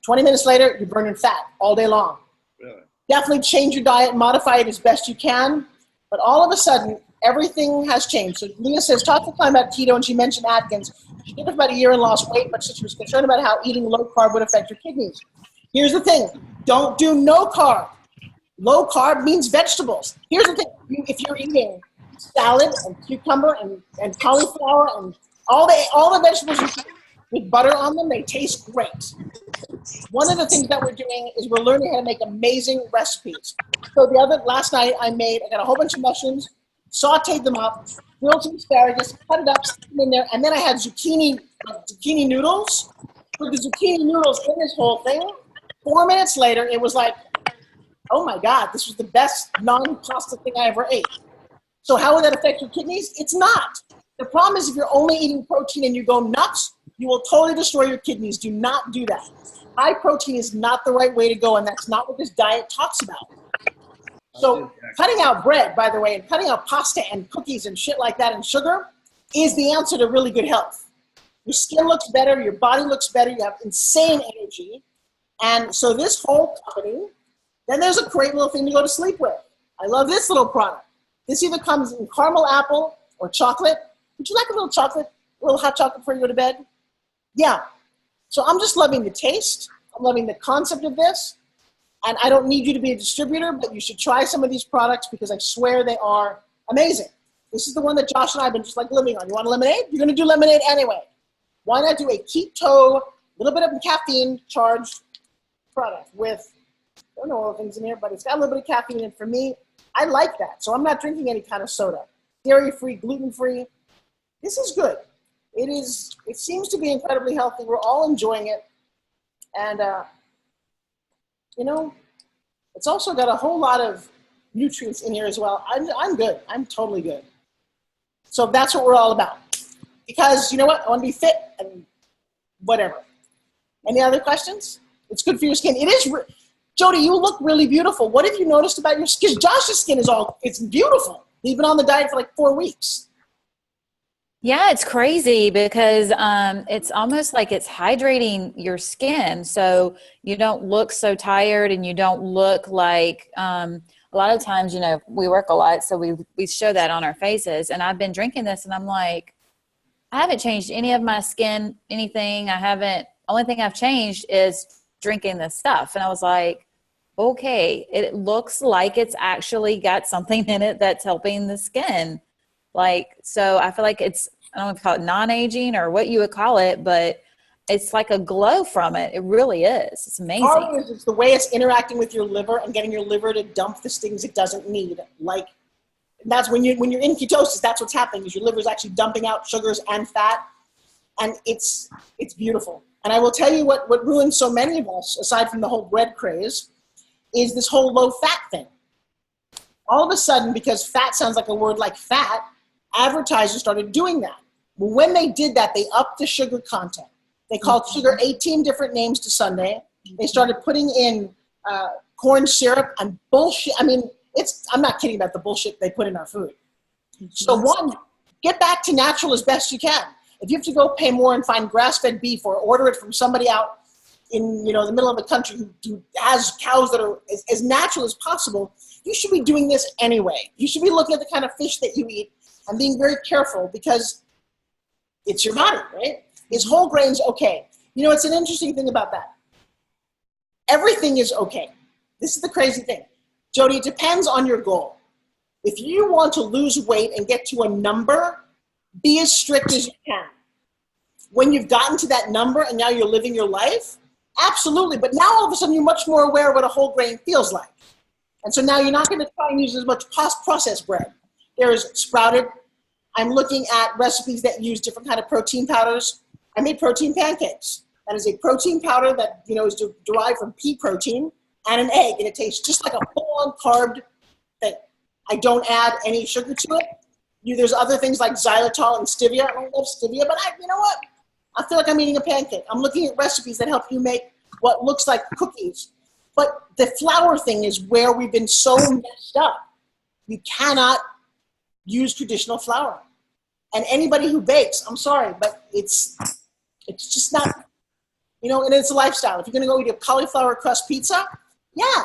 Speaker 14: 20 minutes later, you're burning fat all day long.
Speaker 3: Really?
Speaker 14: Definitely change your diet, modify it as best you can, but all of a sudden, everything has changed. So Leah says, talk to Klein about keto, and she mentioned Atkins. She did it for about a year and lost weight, but she was concerned about how eating low carb would affect your kidneys. Here's the thing, don't do no carb. Low carb means vegetables. Here's the thing, if you're eating salad and cucumber and cauliflower and all the vegetables you eat with butter on them, they taste great. One of the things that we're doing is we're learning how to make amazing recipes. So last night I got a whole bunch of mushrooms, sauteed them up, grilled some asparagus, cut it up, stick them in there, and then I had zucchini noodles. Put the zucchini noodles in this whole thing. 4 minutes later, it was like, oh my God, this was the best non-pasta thing I ever ate. So how would that affect your kidneys? It's not. The problem is if you're only eating protein and you go nuts, you will totally destroy your kidneys. Do not do that. High protein is not the right way to go, and that's not what this diet talks about. So cutting out bread, by the way, and cutting out pasta and cookies and shit like that and sugar is the answer to really good health. Your skin looks better, your body looks better, you have insane energy. And so this whole company, then there's a great little thing to go to sleep with. I love this little product. This either comes in caramel apple or chocolate. Would you like a little chocolate, a little hot chocolate before you go to bed? Yeah. So I'm just loving the taste. I'm loving the concept of this. And I don't need you to be a distributor, but you should try some of these products because I swear they are amazing. This is the one that Josh and I have been just like living on. You want a lemonade? You're going to do lemonade anyway. Why not do a keto, little bit of caffeine charged product with, I don't know all the things in here, but it's got a little bit of caffeine in it. For me, I like that. So I'm not drinking any kind of soda. Dairy-free, gluten-free. This is good. It seems to be incredibly healthy. We're all enjoying it. And, you know, it's also got a whole lot of nutrients in here as well. I'm good. I'm totally good. So that's what we're all about. Because, you know what? I want to be fit and whatever. Any other questions? It's good for your skin. It is. Jody, you look really beautiful. What have you noticed about your skin? Josh's skin it's beautiful. He's been on the diet for like 4 weeks.
Speaker 6: Yeah, it's crazy because it's almost like it's hydrating your skin. So you don't look so tired and you don't look like a lot of times, you know, we work a lot. So we show that on our faces. And I've been drinking this and I'm like, I haven't changed any of my skin, anything. Only thing I've changed is drinking this stuff. And I was like, okay, it looks like it's actually got something in it that's helping the skin. Like, so I feel like I don't know if you call it non-aging or what you would call it, but it's like a glow from it. It really is. It's amazing.
Speaker 14: Part of it is the way it's interacting with your liver and getting your liver to dump the things it doesn't need. Like, that's when you're in ketosis, that's what's happening, is your liver is actually dumping out sugars and fat. And it's beautiful. And I will tell you what ruins so many of us, aside from the whole bread craze, is this whole low fat thing. All of a sudden, because fat sounds like a word like fat, advertisers started doing that. Well, when they did that, they upped the sugar content. They called sugar 18 different names to Sunday. They started putting in corn syrup and bullshit. I mean, I'm not kidding about the bullshit they put in our food. So one, get back to natural as best you can. If you have to go pay more and find grass-fed beef or order it from somebody out in the middle of the country who has cows that are as natural as possible, you should be doing this anyway. You should be looking at the kind of fish that you eat and being very careful because it's your body, right? Is whole grains okay? You know, it's an interesting thing about that. Everything is okay. This is the crazy thing. Jody, it depends on your goal. If you want to lose weight and get to a number, be as strict as you can. When you've gotten to that number and now you're living your life, absolutely. But now all of a sudden you're much more aware of what a whole grain feels like. And so now you're not going to try and use as much processed bread. There's sprouted. I'm looking at recipes that use different kind of protein powders. I made protein pancakes. That is a protein powder that is derived from pea protein and an egg, and it tastes just like a full-on carb thing. I don't add any sugar to it. There's other things like xylitol and stevia. I don't love stevia, but you know what? I feel like I'm eating a pancake. I'm looking at recipes that help you make what looks like cookies. But the flour thing is where we've been so messed up. You cannot use traditional flour. And anybody who bakes, I'm sorry, but it's just not, and it's a lifestyle. If you're going to go eat a cauliflower crust pizza, yeah.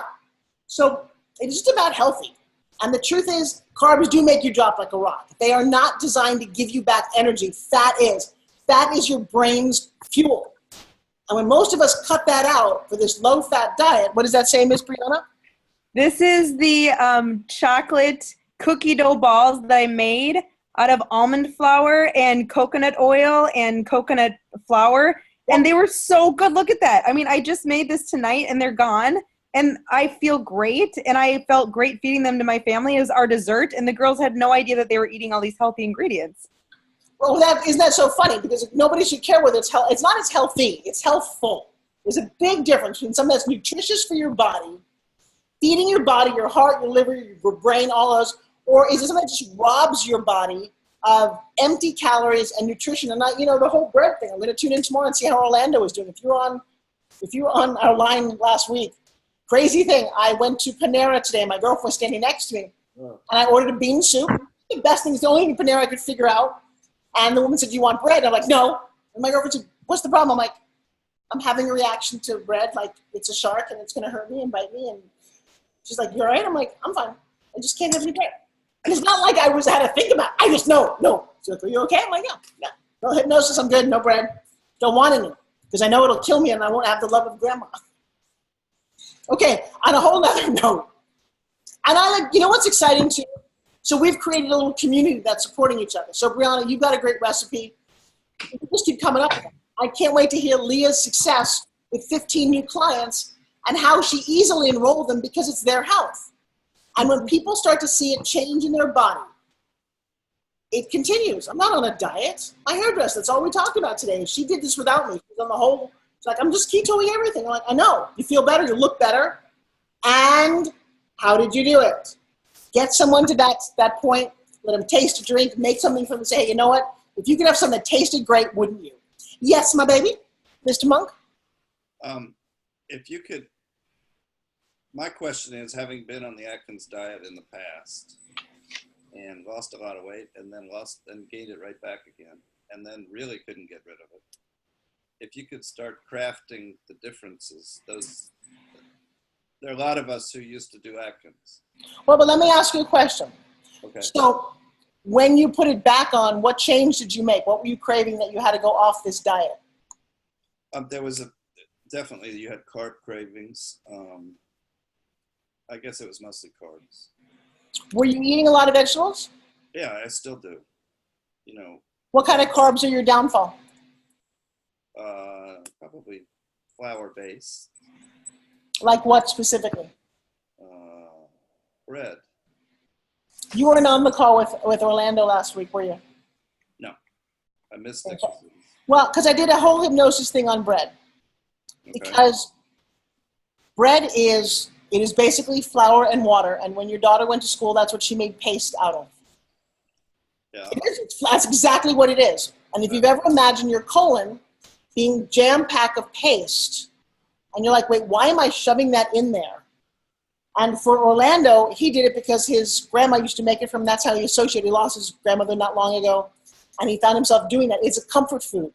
Speaker 14: So it's just about healthy. And the truth is, carbs do make you drop like a rock. They are not designed to give you back energy. Fat is. Fat is your brain's fuel. And when most of us cut that out for this low-fat diet, what does that say, Miss Brianna?
Speaker 2: This is the chocolate cookie dough balls that I made out of almond flour and coconut oil and coconut flour. And they were so good. Look at that. I mean, I just made this tonight and they're gone. And I feel great. And I felt great feeding them to my family as our dessert. And the girls had no idea that they were eating all these healthy ingredients.
Speaker 14: Well, isn't that so funny? Because nobody should care whether it's healthy. It's not as healthy. It's healthful. There's a big difference between something that's nutritious for your body, feeding your body, your heart, your liver, your brain, all those, or is it something that just robs your body of empty calories and nutrition? And not, the whole bread thing. I'm going to tune in tomorrow and see how Orlando is doing. If you were on our line last week, crazy thing. I went to Panera today. My girlfriend was standing next to me, and I ordered a bean soup. The best thing is the only Panera I could figure out. And the woman said, "Do you want bread?" And I'm like, "No." And my girlfriend said, "What's the problem?" I'm like, "I'm having a reaction to bread, like it's a shark and it's going to hurt me and bite me." And she's like, "You all right?" I'm like, "I'm fine. I just can't have any bread." And it's not like I had to think about it. I just know. She's like, "Are you okay?" I'm like, "Yeah. No hypnosis. I'm good. No bread. Don't want any because I know it'll kill me and I won't have the love of grandma." Okay, on a whole other note. And what's exciting too? So we've created a little community that's supporting each other. So Brianna, you've got a great recipe. You just keep coming up with them. I can't wait to hear Leah's success with 15 new clients and how she easily enrolled them because it's their health. And when people start to see a change in their body, it continues. I'm not on a diet. My hairdresser, that's all we talked about today. She did this without me. She's on the whole, she's like, I'm just ketoing everything. I'm like, I know. You feel better, you look better. And how did you do it? Get someone to that point, let them taste a drink, make something for them and say, hey, you know what? If you could have something that tasted great, wouldn't you? Yes, my baby. Mr. Monk?
Speaker 3: If you could, my question is, having been on the Atkins diet in the past and lost a lot of weight and then gained it right back again and then really couldn't get rid of it. If you could start crafting the differences, there are a lot of us who used to do Atkins.
Speaker 14: Well, but let me ask you a question.
Speaker 3: Okay.
Speaker 14: So when you put it back on, what change did you make? What were you craving that you had to go off this diet?
Speaker 3: There was definitely you had carb cravings. I guess it was mostly carbs.
Speaker 14: Were you eating a lot of vegetables?
Speaker 3: Yeah, I still do. You know.
Speaker 14: What kind of carbs are your downfall?
Speaker 3: Probably flour based.
Speaker 14: Like what specifically?
Speaker 3: Bread.
Speaker 14: You weren't on the call with Orlando last week, were you?
Speaker 3: No, I missed it.
Speaker 14: Well, because I did a whole hypnosis thing on bread. Okay. Because bread is basically flour and water, and when your daughter went to school, that's what she made paste out of.
Speaker 3: Yeah.
Speaker 14: That's exactly what it is. And if you've ever imagined your colon being jam-packed of paste, and you're like, wait, why am I shoving that in there? And for Orlando, he did it because his grandma used to make it from, that's how he associated. He lost his grandmother not long ago, and he found himself doing that. It's a comfort food.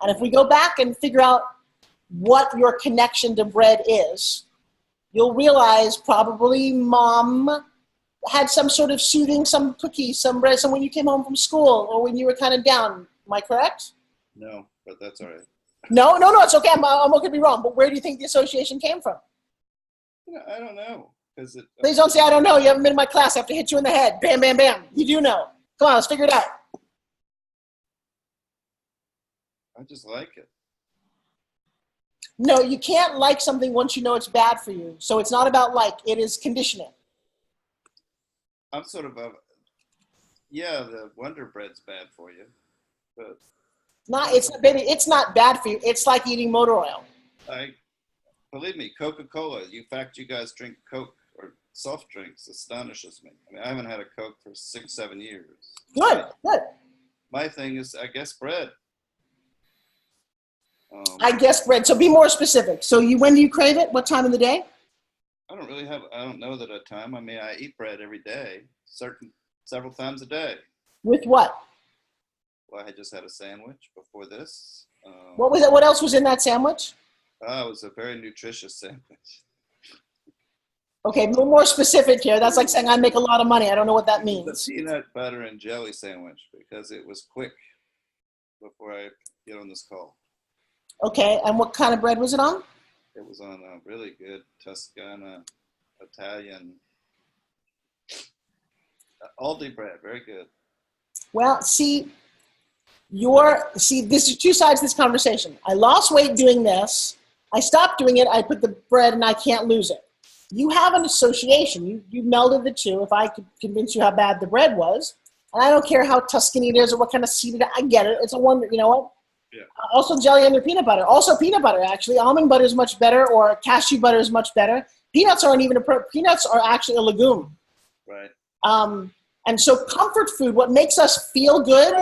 Speaker 14: And if we go back and figure out what your connection to bread is, you'll realize probably mom had some sort of soothing, some cookies, some bread, some when you came home from school or when you were kind of down. Am I correct?
Speaker 3: No, but that's all right.
Speaker 14: No, it's okay. I'm going to be wrong. But where do you think the association came from?
Speaker 3: I don't know.
Speaker 14: Please don't say I don't know. You haven't been in my class. I have to hit you in the head. Bam, bam, bam. You do know. Come on, let's figure it out.
Speaker 3: I just like it.
Speaker 14: No, you can't like something once you know it's bad for you. So it's not about like, it is conditioning.
Speaker 3: I'm sort of the Wonder Bread's bad for you, but
Speaker 14: it's not bad for you. It's like eating motor oil.
Speaker 3: Believe me, Coca-Cola. In fact, you guys drink Coke or soft drinks astonishes me. I mean, I haven't had a Coke for 6-7 years.
Speaker 14: Good.
Speaker 3: My thing is, I guess, bread.
Speaker 14: I guess bread. So be more specific. So when do you crave it? What time of the day?
Speaker 3: I don't know that at a time. I mean, I eat bread every day, several times a day.
Speaker 14: With what?
Speaker 3: Well, I just had a sandwich before this.
Speaker 14: What was it? What else was in that sandwich?
Speaker 3: It was a very nutritious sandwich.
Speaker 14: Okay, more specific here. That's like saying I make a lot of money. I don't know what that means.
Speaker 3: The peanut butter and jelly sandwich because it was quick before I get on this call.
Speaker 14: Okay, and what kind of bread was it on?
Speaker 3: It was on a really good Toscana Italian Aldi bread. Very good.
Speaker 14: Well, this is two sides of this conversation. I lost weight doing this. I stopped doing it. I put the bread and I can't lose it. You have an association. You melded the two. If I could convince you how bad the bread was, and I don't care how Tuscany it is or what kind of seed it is, I get it. It's a wonder. You know what?
Speaker 3: Yeah.
Speaker 14: Also jelly under peanut butter. Also peanut butter, actually. Almond butter is much better, or cashew butter is much better. Peanuts peanuts are actually a legume.
Speaker 3: Right.
Speaker 14: And so comfort food, what makes us feel good,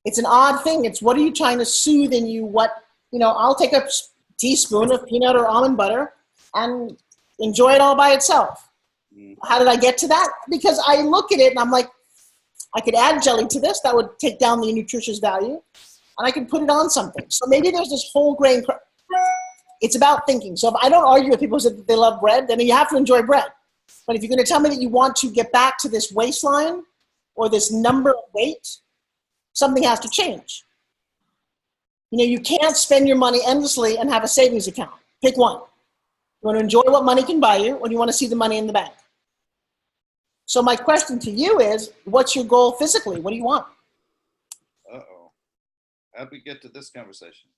Speaker 14: it's an odd thing. It's what are you trying to soothe in you? I'll take a teaspoon of peanut or almond butter and enjoy it all by itself. How did I get to that? Because I look at it and I'm like, I could add jelly to this. That would take down the nutritious value. And I can put it on something. So maybe there's this whole grain. It's about thinking. So if I don't argue with people who say that they love bread, then you have to enjoy bread. But if you're going to tell me that you want to get back to this waistline or this number of weight, something has to change. You can't spend your money endlessly and have a savings account. Pick one. You want to enjoy what money can buy you, or do you want to see the money in the bank? So my question to you is, what's your goal physically? What do you want?
Speaker 3: Uh-oh. How'd we get to this conversation?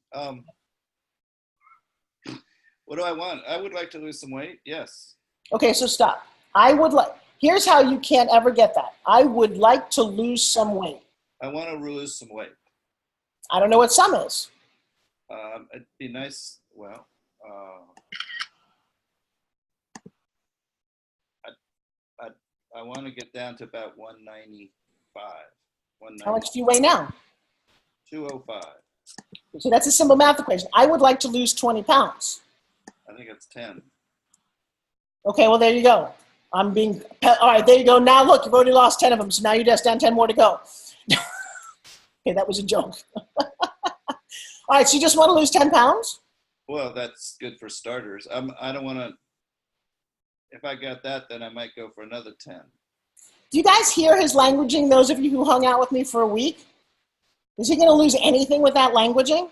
Speaker 3: What do I want? I would like to lose some weight, yes.
Speaker 14: Okay, so stop. Here's how you can't ever get that. I would like to lose some weight.
Speaker 3: I want to lose some weight.
Speaker 14: I don't know what some is.
Speaker 3: It'd be nice. Well, I want to get down to about 195.
Speaker 14: How much do you weigh now?
Speaker 3: 205.
Speaker 14: So that's a simple math equation. I would like to lose 20 pounds.
Speaker 3: I think it's 10.
Speaker 14: Okay, well, there you go. All right, there you go. Now, look, you've already lost 10 of them, so now you're just down 10 more to go. Okay, that was a joke. All right, so you just want to lose 10 pounds?
Speaker 3: Well, that's good for starters. I don't want to, if I got that, then I might go for another 10.
Speaker 14: Do you guys hear his languaging, those of you who hung out with me for a week? Is he going to lose anything with that languaging?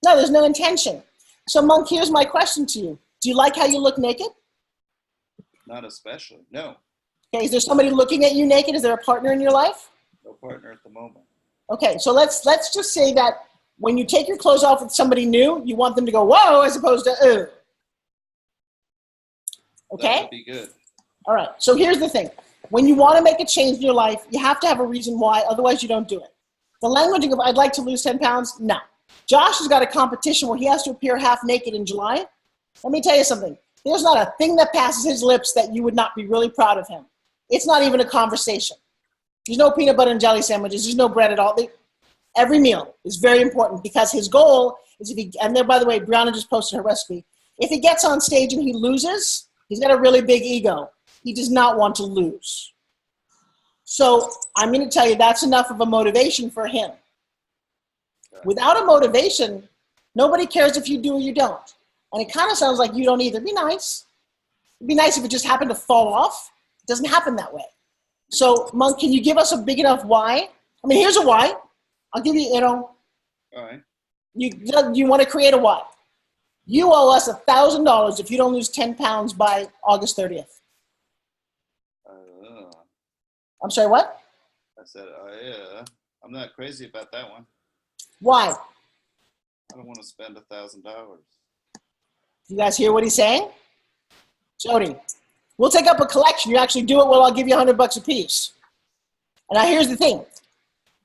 Speaker 14: No, there's no intention. So, Monk, here's my question to you. Do you like how you look naked?
Speaker 3: Not especially, no.
Speaker 14: Okay, is there somebody looking at you naked? Is there a partner in your life?
Speaker 3: No partner at the moment.
Speaker 14: Okay, so let's just say that when you take your clothes off with somebody new, you want them to go, whoa, as opposed to, ooh. Okay?
Speaker 3: That would be good.
Speaker 14: All right, so here's the thing. When you want to make a change in your life, you have to have a reason why, otherwise you don't do it. The languaging of I'd like to lose 10 pounds, no. Josh has got a competition where he has to appear half naked in July. Let me tell you something. There's not a thing that passes his lips that you would not be really proud of him. It's not even a conversation. There's no peanut butter and jelly sandwiches. There's no bread at all. Every meal is very important because his goal is and there, by the way, Brianna just posted her recipe. If he gets on stage and he loses, he's got a really big ego. He does not want to lose. So I'm going to tell you that's enough of a motivation for him. Without a motivation, nobody cares if you do or you don't. And it kind of sounds like you don't either. It'd be nice. It'd be nice if it just happened to fall off. It doesn't happen that way. So, Monk, can you give us a big enough why? I mean, here's a why. I'll give you,
Speaker 3: All right.
Speaker 14: You want to create a why. You owe us $1,000 if you don't lose 10 pounds by August 30th. I'm sorry, what?
Speaker 3: I said, yeah. I'm not crazy about that one.
Speaker 14: Why?
Speaker 3: I don't want to spend $1,000.
Speaker 14: You guys hear what he's saying? Jody, we'll take up a collection. You actually do it, well, I'll give you $100 a piece. And now here's the thing.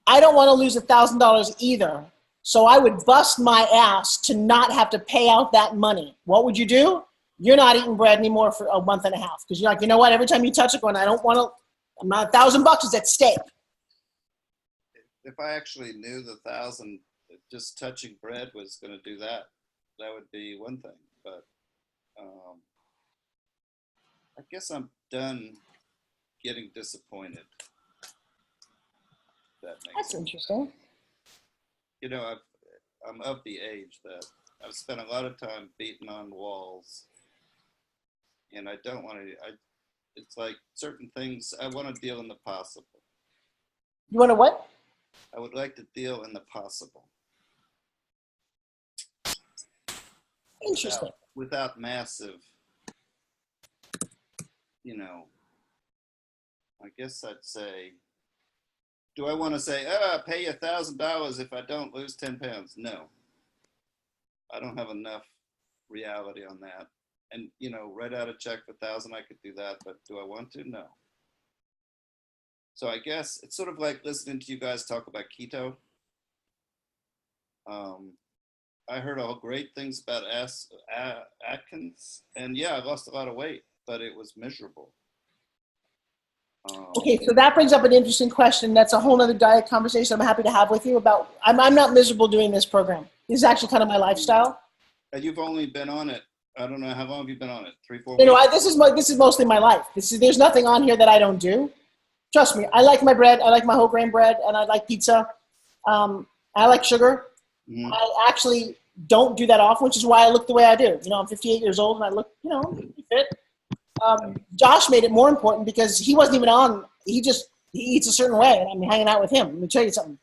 Speaker 14: I don't want to lose $1,000 either. So I would bust my ass to not have to pay out that money. What would you do? You're not eating bread anymore for a month and a half. Because you're like, you know what? Every time you touch it, going, I don't want to, I'm not $1,000 is at stake.
Speaker 3: If I actually knew the 1,000, just touching bread was going to do that, that would be one thing. But I guess I'm done getting disappointed.
Speaker 14: That's interesting.
Speaker 3: You know, I'm of the age that I've spent a lot of time beating on walls, and I don't want to. It's like certain things I want to deal in the possible.
Speaker 14: You want to what?
Speaker 3: I would like to deal in the possible.
Speaker 14: Interesting.
Speaker 3: Without massive, you know, I guess I'd say, do I want to say, pay you $1,000 if I don't lose 10 pounds? No. I don't have enough reality on that. And, you know, write out a check for 1,000, I could do that, but do I want to? No. So I guess it's sort of like listening to you guys talk about keto. I heard all great things about Atkins, and yeah, I lost a lot of weight, but it was miserable.
Speaker 14: Okay, so that brings up an interesting question. That's a whole other diet conversation I'm happy to have with you about. I'm not miserable doing this program. This is actually kind of my lifestyle.
Speaker 3: You've only been on it. I don't know how long have you been on it? 3-4 weeks.
Speaker 14: You know, this is mostly my life. There's nothing on here that I don't do. Trust me, I like my bread. I like my whole grain bread, and I like pizza. I like sugar. Mm-hmm. I actually don't do that often, which is why I look the way I do. You know, I'm 58 years old, and I look, you know, fit. Josh made it more important because he wasn't even on. He eats a certain way, and I'm hanging out with him. Let me tell you something.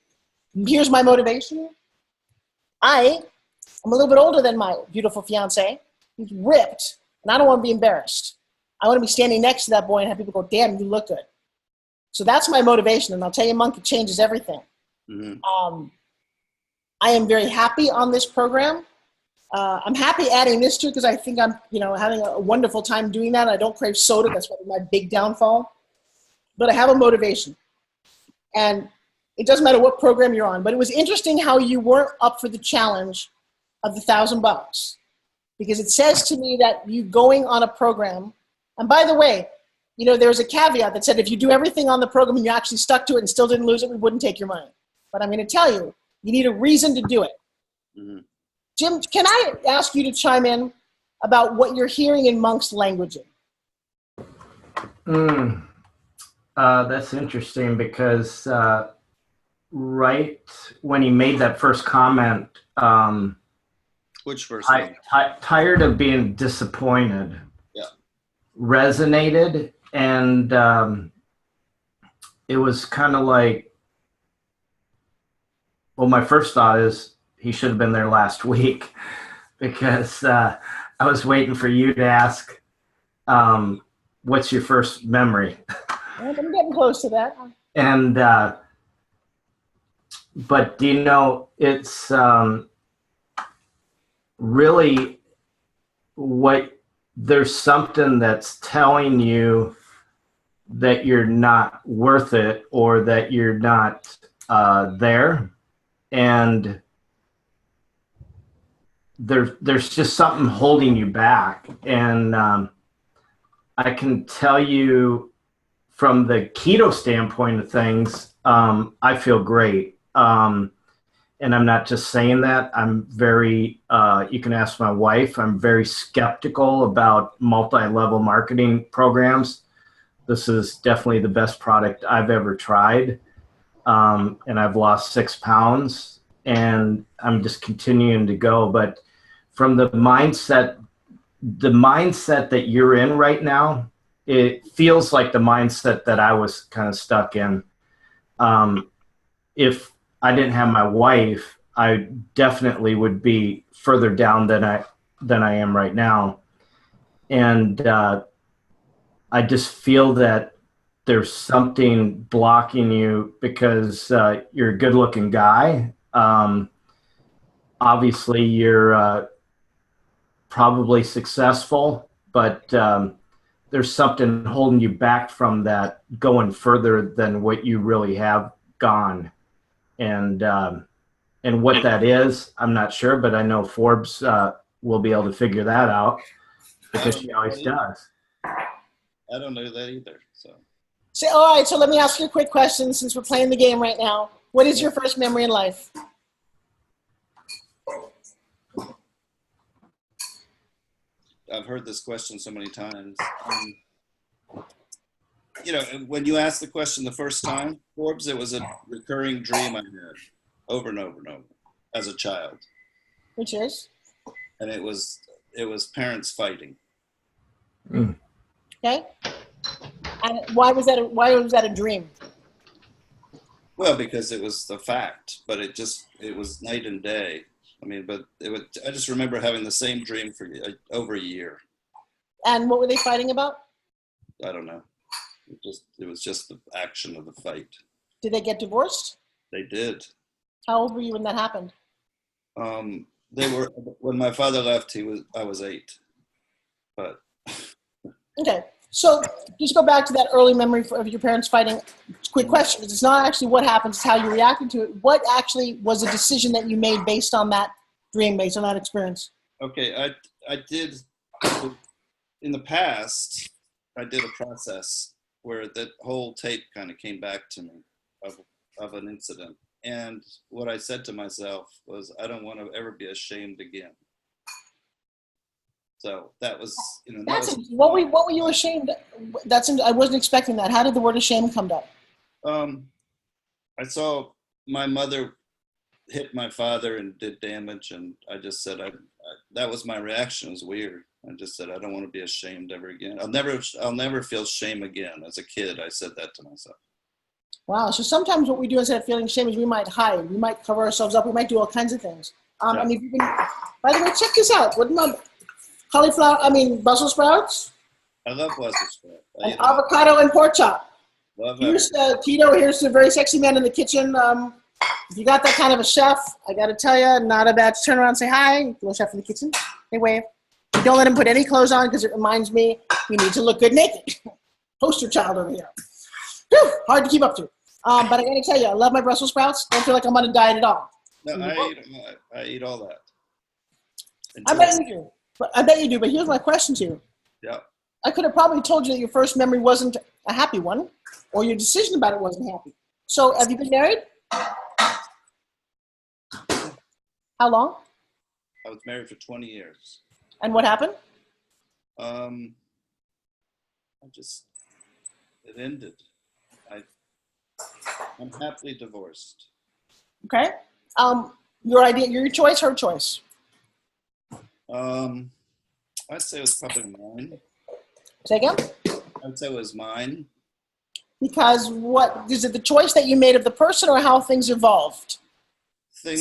Speaker 14: Here's my motivation. I'm a little bit older than my beautiful fiance. He's ripped, and I don't want to be embarrassed. I want to be standing next to that boy and have people go, damn, you look good. So that's my motivation, and I'll tell you, Monk, it changes everything. Mm-hmm. I am very happy on this program. I'm happy adding this to it because I think I'm, having a wonderful time doing that. I don't crave soda. That's probably my big downfall. But I have a motivation. And it doesn't matter what program you're on. But it was interesting how you weren't up for the challenge of the $1,000 because it says to me that you going on a program. And by the way, there was a caveat that said if you do everything on the program and you actually stuck to it and still didn't lose it, we wouldn't take your money. But I'm going to tell you, you need a reason to do it.
Speaker 3: Mm-hmm.
Speaker 14: Jim, can I ask you to chime in about what you're hearing in Monk's languaging?
Speaker 5: That's interesting because right when he made that first comment,
Speaker 3: which first?
Speaker 5: Tired of being disappointed.
Speaker 3: Yeah.
Speaker 5: Resonated, and it was kind of like, well, my first thought is he should have been there last week because I was waiting for you to ask, what's your first memory?
Speaker 14: I'm getting close to that.
Speaker 5: And, but it's really there's something that's telling you that you're not worth it or that you're not there. And there's just something holding you back. And I can tell you from the keto standpoint of things, I feel great. And I'm not just saying that. I'm very, you can ask my wife, I'm very skeptical about multi-level marketing programs. This is definitely the best product I've ever tried. And I've lost 6 pounds and I'm just continuing to go. But from the mindset that you're in right now, it feels like the mindset that I was kind of stuck in. If I didn't have my wife, I definitely would be further down than I am right now. And I just feel that there's something blocking you because you're a good-looking guy. Obviously, you're probably successful, but there's something holding you back from that going further than what you really have gone. And what that is, I'm not sure, but I know Forbes will be able to figure that out because she always does.
Speaker 3: I don't know that either.
Speaker 14: So, all right, so let me ask you a quick question since we're playing the game right now. What is your first memory in life?
Speaker 3: I've heard this question so many times. When you asked the question the first time, Forbes, it was a recurring dream I had over and over and over as a child.
Speaker 14: Which is?
Speaker 3: And it was parents fighting.
Speaker 14: Okay. And why was that a dream?
Speaker 3: Well, because it was the fact, but it was night and day. I just remember having the same dream for over a year.
Speaker 14: And what were they fighting about?
Speaker 3: I don't know. It was just the action of the fight.
Speaker 14: Did they get divorced?
Speaker 3: They did.
Speaker 14: How old were you when that happened?
Speaker 3: When my father left, I was 8. But
Speaker 14: okay. So just go back to that early memory of your parents fighting. Quick question. It's not actually what happened, it's how you reacted to it. What actually was a decision that you made based on that dream, based on that experience?
Speaker 3: Okay, I did, in the past, I did a process where that whole tape kind of came back to me of an incident. And what I said to myself was, I don't want to ever be ashamed again. So that was,
Speaker 14: what were you ashamed? I wasn't expecting that. How did the word ashamed come up?
Speaker 3: I saw my mother hit my father and did damage, and I just said, that was my reaction. It was weird. I just said, I don't want to be ashamed ever again. I'll never feel shame again. As a kid, I said that to myself. Wow.
Speaker 14: So sometimes what we do instead of feeling shame is we might hide. We might cover ourselves up. We might do all kinds of things. By the way, check this out. What my Brussels sprouts?
Speaker 3: I love Brussels sprouts.
Speaker 14: Avocado and pork chop.
Speaker 3: Love
Speaker 14: Here's Tito. Here's the very sexy man in the kitchen. If you got that kind of a chef, I got to tell you, not a bad turn around and say hi. Little chef in the kitchen. Hey, wave. Don't let him put any clothes on because it reminds me you need to look good naked. Poster child over here. Whew, hard to keep up to. But I got to tell you, I love my Brussels sprouts. Don't feel like I'm on a diet at all.
Speaker 3: No, I eat all that.
Speaker 14: I bet you do. But here's my question to you.
Speaker 3: Yeah.
Speaker 14: I could have probably told you that your first memory wasn't a happy one, or your decision about it wasn't happy. So have you been married? How long?
Speaker 3: I was married for 20 years.
Speaker 14: And what happened?
Speaker 3: It ended. I'm happily divorced.
Speaker 14: Okay. Your choice, her choice?
Speaker 3: I'd say it was probably mine.
Speaker 14: Say again?
Speaker 3: I'd say it was mine.
Speaker 14: Because what, is it the choice that you made of the person or how things evolved?
Speaker 3: I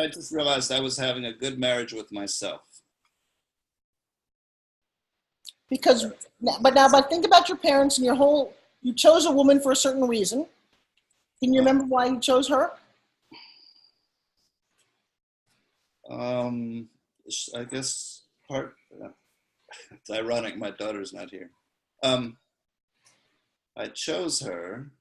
Speaker 3: just realized I was having a good marriage with myself.
Speaker 14: But think about your parents and you chose a woman for a certain reason. Can you remember why you chose her?
Speaker 3: I guess it's ironic my daughter's not here. I chose her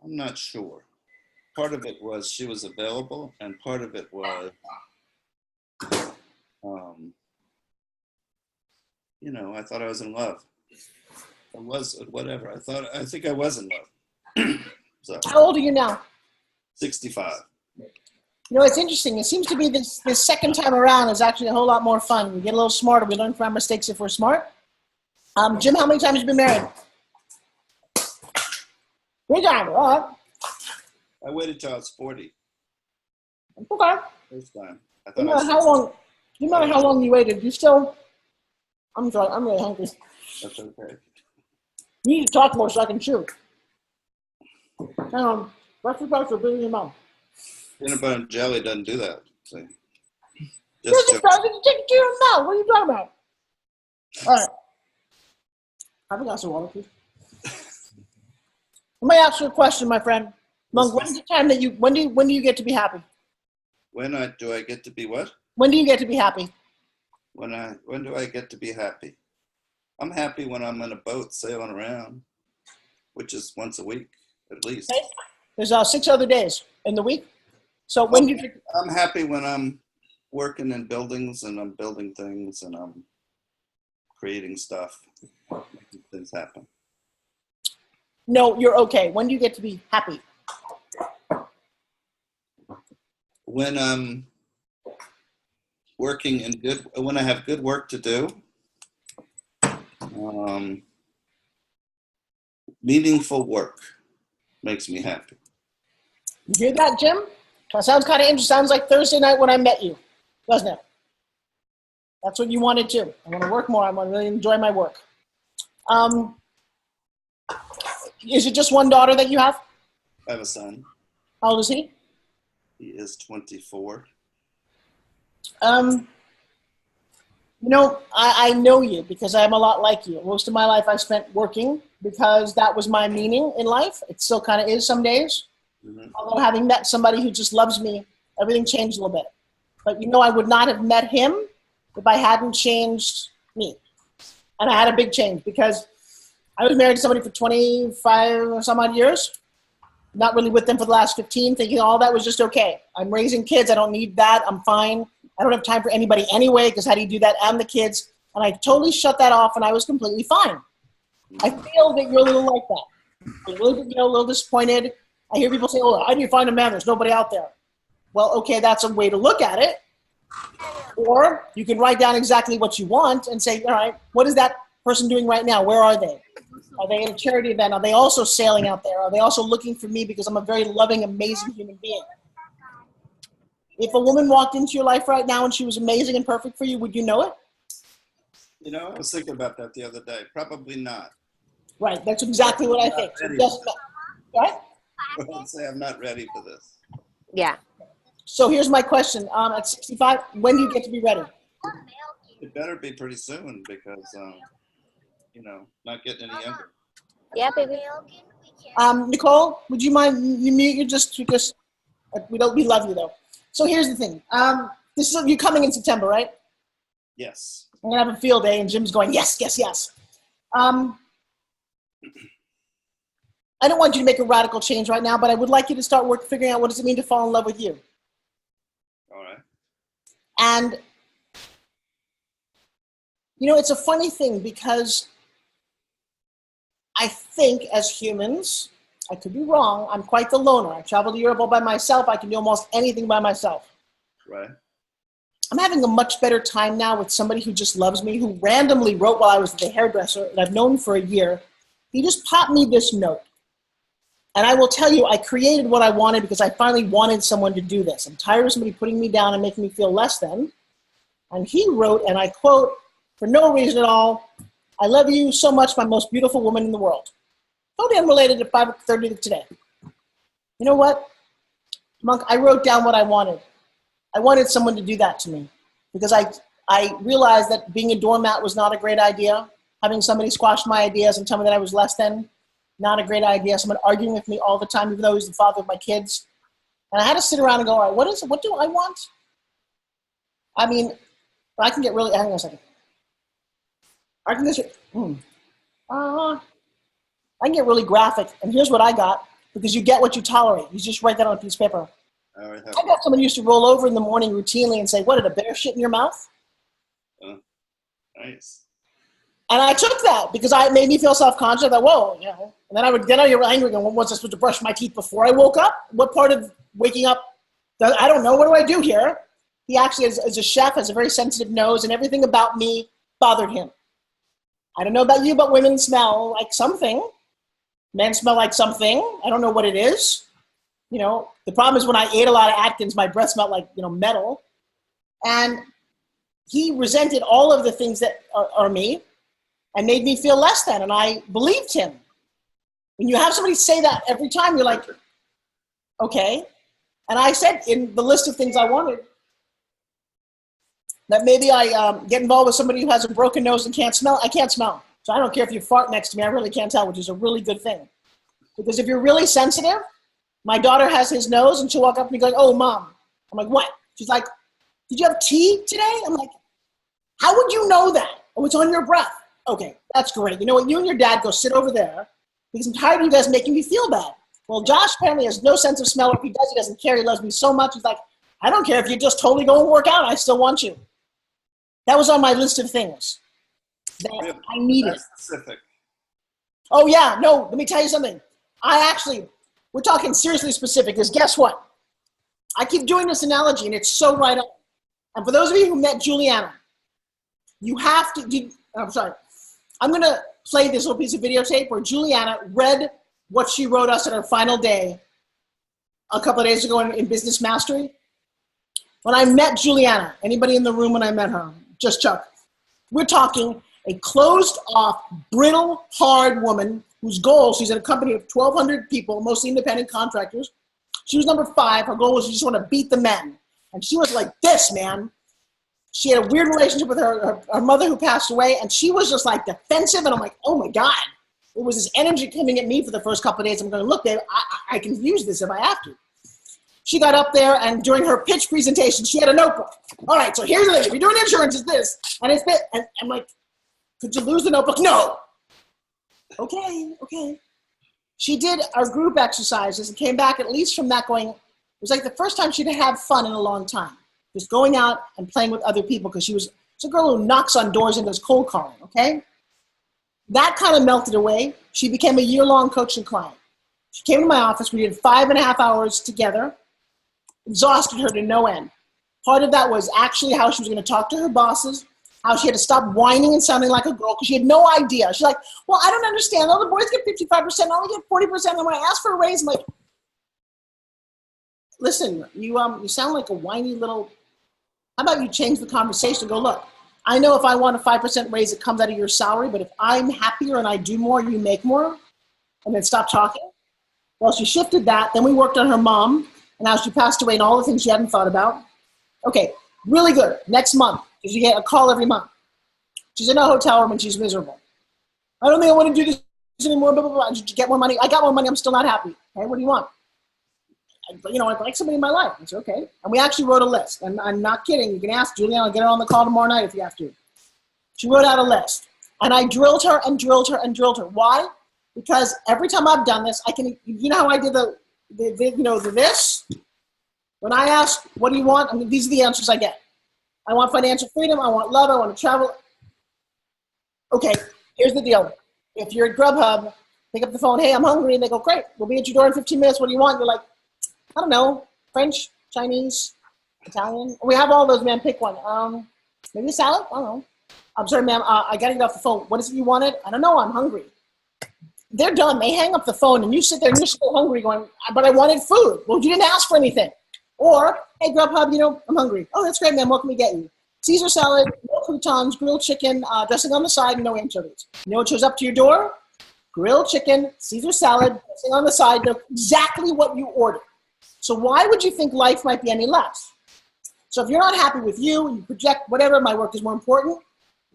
Speaker 3: I'm not sure. Part of it was she was available, and part of it was, I thought I was in love. I was, whatever. I think I was in love. So,
Speaker 14: how old are you now?
Speaker 3: 65.
Speaker 14: It's interesting. It seems to be this second time around is actually a whole lot more fun. We get a little smarter. We learn from our mistakes if we're smart. Jim, how many times have you been married? 3 times. All right.
Speaker 3: I waited till I was 40.
Speaker 14: Okay.
Speaker 3: First time.
Speaker 14: No matter how long you waited, you still. I'm sorry. I'm really hungry.
Speaker 3: That's okay.
Speaker 14: You need to talk more so I can chew. What's the price of being your mom?
Speaker 3: Peanut butter and jelly doesn't do that. See?
Speaker 14: Just take it to your mouth. What are you talking about? All right. Have a glass of water, please. Let me ask you a question, my friend. Monk, when's the time that when do you get to be happy?
Speaker 3: Do I get to be what?
Speaker 14: When do you get to be happy?
Speaker 3: When do I get to be happy? I'm happy when I'm in a boat sailing around, which is once a week at least.
Speaker 14: Okay. There's 6 other days in the week. So when do you?
Speaker 3: I'm happy when I'm working in buildings and I'm building things and I'm creating stuff, making things happen.
Speaker 14: No, you're okay. When do you get to be happy?
Speaker 3: When I'm working when I have good work to do, meaningful work makes me happy.
Speaker 14: You hear that, Jim? That sounds kind of interesting. Sounds like Thursday night when I met you, doesn't it? That's what you wanted to. I want to work more. I want to really enjoy my work. Is it just one daughter that you have?
Speaker 3: I have a son.
Speaker 14: How old is he?
Speaker 3: He is 24.
Speaker 14: I know you because I'm a lot like you. Most of my life I spent working because that was my meaning in life. It still kind of is some days. Mm-hmm. Although having met somebody who just loves me, everything changed a little bit. But I would not have met him if I hadn't changed me. And I had a big change because I was married to somebody for 25 or some odd years. Not really with them for the last 15, thinking all that was just okay. I'm raising kids. I don't need that. I'm fine. I don't have time for anybody anyway, because how do you do that? And the kids. And I totally shut that off, and I was completely fine. I feel that you're a little like that. You're a little disappointed. I hear people say, oh, how do you find a man? There's nobody out there. Well, okay, that's a way to look at it. Or you can write down exactly what you want and say, all right, what is that person doing right now? Where are they? Are they at a charity event? Are they also sailing out there? Are they also looking for me because I'm a very loving, amazing human being? If a woman walked into your life right now and she was amazing and perfect for you, would you know it?
Speaker 3: I was thinking about that the other day. Probably not.
Speaker 14: Right. That's exactly what I think. Right?
Speaker 3: I would say I'm not ready for this.
Speaker 9: Yeah.
Speaker 14: So here's my question. At 65, when do you get to be ready?
Speaker 3: It better be pretty soon because, not getting any younger.
Speaker 9: Yeah, baby.
Speaker 14: Nicole, would you mind you mute? You just because we love you though. So here's the thing. This is you coming in September, right?
Speaker 3: Yes.
Speaker 14: I'm gonna have a field day, and Jim's going yes, yes, yes. I don't want you to make a radical change right now, but I would like you to start figuring out what does it mean to fall in love with you.
Speaker 3: All right.
Speaker 14: And you know, it's a funny thing because I think as humans, I could be wrong, I'm quite the loner. I travel to Europe all by myself. I can do almost anything by myself.
Speaker 3: Right.
Speaker 14: I'm having a much better time now with somebody who just loves me, who randomly wrote while I was at the hairdresser, and I've known for a year. He just popped me this note. And I will tell you, I created what I wanted because I finally wanted someone to do this. I'm tired of somebody putting me down and making me feel less than. And he wrote, and I quote, for no reason at all, I love you so much, my most beautiful woman in the world. Totally unrelated to 5:30 today. You know what, Monk, I wrote down what I wanted. I wanted someone to do that to me because I realized that being a doormat was not a great idea. Having somebody squash my ideas and tell me that I was less than, not a great idea. Someone arguing with me all the time, even though he's the father of my kids. And I had to sit around and go, all right, what do I want? I mean, I can get really, hang on a second. I can get really graphic, and here's what I got, because you get what you tolerate. You just write that on a piece of paper. I got someone who used to roll over in the morning routinely and say, what, did a bear shit in your mouth?
Speaker 3: Nice.
Speaker 14: And I took that because it made me feel self-conscious. I thought, whoa, you know. And then I would get angry and was I supposed to brush my teeth before I woke up? What part of waking up? I don't know. What do I do here? He actually, as a chef, has a very sensitive nose, and everything about me bothered him. I don't know about you, but women smell like something. Men smell like something. I don't know what it is. You know, the problem is when I ate a lot of Atkins, my breath smelled like, you know, metal. And he resented all of the things that are me and made me feel less than, and I believed him. When you have somebody say that every time, you're like, okay. And I said in the list of things I wanted, that maybe I get involved with somebody who has a broken nose and can't smell. I can't smell. So I don't care if you fart next to me. I really can't tell, which is a really good thing. Because if you're really sensitive, my daughter has his nose, and she'll walk up to me going, oh, Mom. I'm like, what? She's like, did you have tea today? I'm like, how would you know that? Oh, it's on your breath. Okay, that's great. You know what? You and your dad go sit over there because I'm tired of you guys making me feel bad. Well, Josh apparently has no sense of smell. If he does, he doesn't care. He loves me so much. He's like, I don't care if you just totally go and work out. I still want you. That was on my list of things that I needed.
Speaker 3: That's specific.
Speaker 14: Oh, yeah. No, let me tell you something. We're talking seriously specific, because guess what? I keep doing this analogy, and it's so right on. And for those of you who met Juliana, you have to, I'm sorry. I'm going to play this little piece of videotape where Juliana read what she wrote us at her final day a couple of days ago in Business Mastery. When I met Juliana, anybody in the room when I met her, just Chuck, we're talking a closed-off, brittle, hard woman whose goal, she's in a company of 1,200 people, mostly independent contractors. She was number 5. Her goal was she just want to beat the men. And she was like this, man. She had a weird relationship with her mother who passed away, and she was just like defensive, and I'm like, oh my God. It was this energy coming at me for the first couple of days. I'm going, look, Dave, I can use this if I have to. She got up there, and during her pitch presentation, she had a notebook. All right, so here's the thing. If you're doing insurance, it's this, and it's this. And I'm like, could you lose the notebook? No. Okay. She did our group exercises and came back at least from that going, it was like the first time she'd had fun in a long time. Just going out and playing with other people, because she's a girl who knocks on doors and does cold calling, okay? That kind of melted away. She became a year-long coaching client. She came to my office. We did 5.5 hours together. Exhausted her to no end. Part of that was actually how she was going to talk to her bosses, how she had to stop whining and sounding like a girl because she had no idea. She's like, well, I don't understand. All the boys get 55%. I only get 40%. And when I ask for a raise, I'm like, listen, you sound like a whiny little, how about you change the conversation and go, look, I know if I want a 5% raise, it comes out of your salary, but if I'm happier and I do more, you make more, and then stop talking. Well, she shifted that. Then we worked on her mom and how she passed away and all the things she hadn't thought about. Okay, really good. Next month, because you get a call every month. She's in a hotel room and she's miserable. I don't think I want to do this Anymore, blah, blah, blah. Did you get more money? I got more money. I'm still not happy. Okay, what do you want? You know, I'd like somebody in my life. I said, okay. And we actually wrote a list. And I'm not kidding. You can ask Julianne. I'll get her on the call tomorrow night if you have to. She wrote out a list. And I drilled her and drilled her and drilled her. Why? Because every time I've done this, I can, you know how I did this? When I ask, what do you want? I mean, these are the answers I get. I want financial freedom. I want love. I want to travel. Okay, here's the deal. If you're at Grubhub, pick up the phone. Hey, I'm hungry. And they go, great. We'll be at your door in 15 minutes. What do you want? You're like, I don't know. French, Chinese, Italian. We have all those, man. Pick one. Maybe a salad? I don't know. I'm sorry, ma'am. I got to get off the phone. What is it you wanted? I don't know. I'm hungry. They're done. They hang up the phone, and you sit there and you're still hungry going, but I wanted food. Well, you didn't ask for anything. Or, hey, Grubhub, you know, I'm hungry. Oh, that's great, ma'am. What can we get you? Caesar salad, no croutons, grilled chicken, dressing on the side, no anchovies. You know what shows up to your door? Grilled chicken, Caesar salad, dressing on the side, know exactly what you ordered. So why would you think life might be any less? So if you're not happy with you, you project whatever, my work is more important,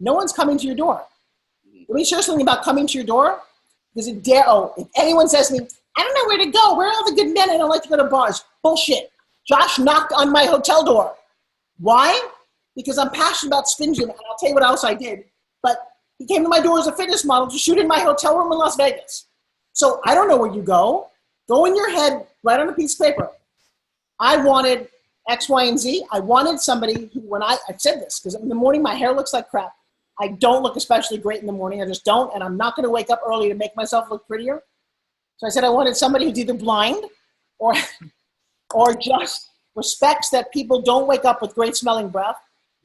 Speaker 14: no one's coming to your door. Let me share something about coming to your door. If anyone says to me, I don't know where to go. Where are all the good men? I don't like to go to bars. Bullshit. Josh knocked on my hotel door. Why? Because I'm passionate about spin gym, and I'll tell you what else I did. But he came to my door as a fitness model to shoot in my hotel room in Las Vegas. So I don't know where you go. Go in your head, write on a piece of paper. I wanted X, Y, and Z. I wanted somebody who, when I said this, because in the morning my hair looks like crap. I don't look especially great in the morning. I just don't, and I'm not going to wake up early to make myself look prettier. So I said I wanted somebody who's either blind or just respects that people don't wake up with great smelling breath,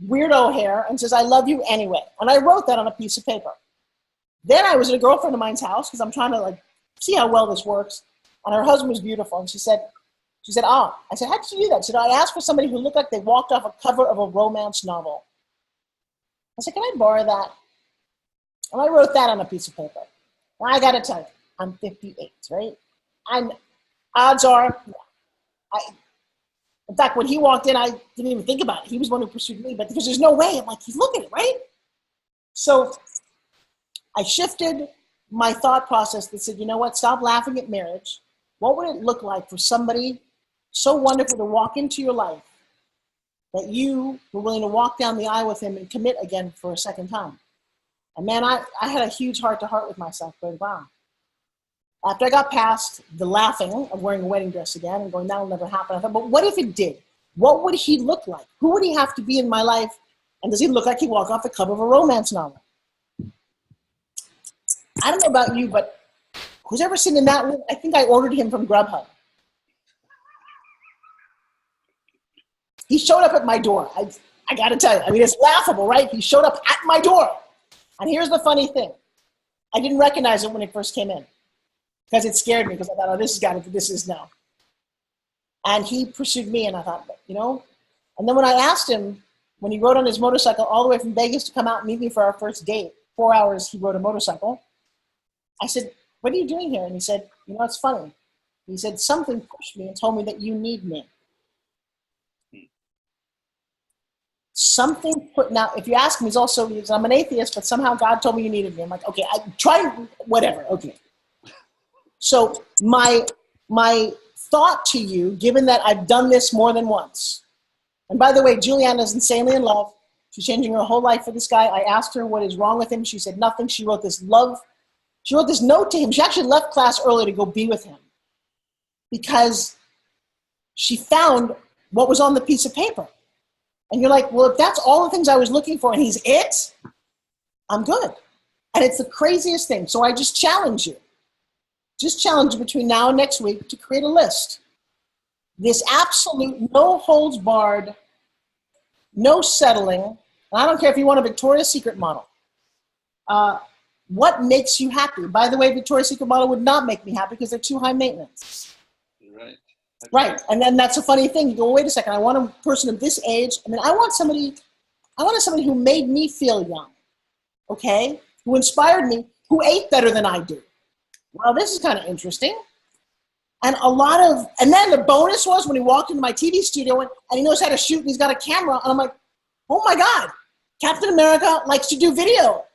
Speaker 14: weirdo hair, and says, I love you anyway. And I wrote that on a piece of paper. Then I was at a girlfriend of mine's house because I'm trying to see how well this works. And her husband was beautiful. And she said, I said, how did you do that? She said, I asked for somebody who looked like they walked off a cover of a romance novel. I said, can I borrow that? And I wrote that on a piece of paper. Now I got to tell you, I'm 58, right? And odds are, in fact, when he walked in, I didn't even think about it. He was the one who pursued me, but because there's no way. I'm like, he's looking at it, right? So I shifted my thought process that said, you know what, stop laughing at marriage. What would it look like for somebody so wonderful to walk into your life that you were willing to walk down the aisle with him and commit again for a second time? And man, I had a huge heart-to-heart with myself going, wow. After I got past the laughing of wearing a wedding dress again and going, that'll never happen, I thought, but what if it did? What would he look like? Who would he have to be in my life? And does he look like he walked off the cover of a romance novel? I don't know about you, but who's ever seen in that room? I think I ordered him from Grubhub. He showed up at my door. I got to tell you, I mean, it's laughable, right? He showed up at my door. And here's the funny thing. I didn't recognize him when he first came in because it scared me because I thought, oh, this is no. And he pursued me, and I thought, you know. And then when I asked him, when he rode on his motorcycle all the way from Vegas to come out and meet me for our first date, 4 hours he rode a motorcycle, I said, what are you doing here? And he said, you know, it's funny. He said, something pushed me and told me that you need me. Something put, now, if you ask him, I'm an atheist, but somehow God told me you needed me. I'm like, okay, I tried, whatever, okay. So my thought to you, given that I've done this more than once, and by the way, Julianne is insanely in love. She's changing her whole life for this guy. I asked her what is wrong with him. She said nothing. She wrote this note to him. She actually left class early to go be with him because she found what was on the piece of paper. And you're like, well, if that's all the things I was looking for and he's it, I'm good. And it's the craziest thing. So I just challenge you. Just challenge you between now and next week to create a list. This absolute no holds barred, no settling. And I don't care if you want a Victoria's Secret model. What makes you happy? By the way, Victoria's Secret model would not make me happy because they're too high maintenance.
Speaker 3: Right.
Speaker 14: Right, and then that's a funny thing. You go, wait a second, I want a person of this age. I mean, I want somebody who made me feel young, okay? Who inspired me, who ate better than I do. Well, this is kind of interesting. And then the bonus was when he walked into my TV studio and he knows how to shoot and he's got a camera. And I'm like, oh my God, Captain America likes to do video.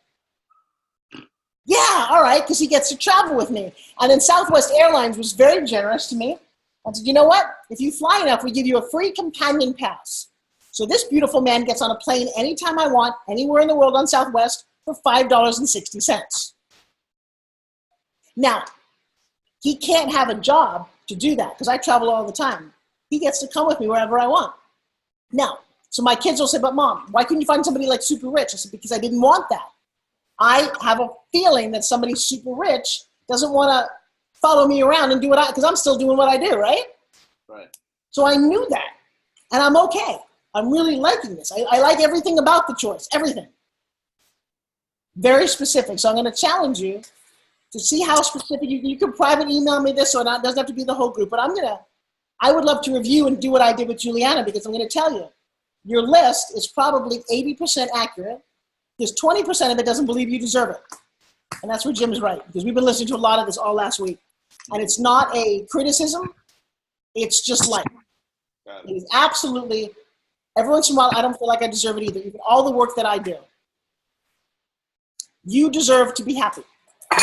Speaker 14: Yeah, all right, because he gets to travel with me. And then Southwest Airlines was very generous to me. I said, you know what? If you fly enough, we give you a free companion pass. So this beautiful man gets on a plane anytime I want, anywhere in the world on Southwest for $5.60. Now, he can't have a job to do that because I travel all the time. He gets to come with me wherever I want. Now, so my kids will say, but Mom, why couldn't you find somebody like super rich? I said, because I didn't want that. I have a feeling that somebody super rich doesn't want to follow me around and do because I'm still doing what I do, right?
Speaker 3: Right.
Speaker 14: So I knew that, and I'm okay. I'm really liking this. I like everything about the choice, everything. Very specific. So I'm going to challenge you to see how specific you can private email me this or not. It doesn't have to be the whole group, but I would love to review and do what I did with Juliana, because I'm going to tell you, your list is probably 80% accurate. Because 20% of it doesn't believe you deserve it. And that's where Jim is right, because we've been listening to a lot of this all last week. And it's not a criticism, it's just life. It is absolutely, every once in a while, I don't feel like I deserve it either. Even all the work that I do. You deserve to be happy.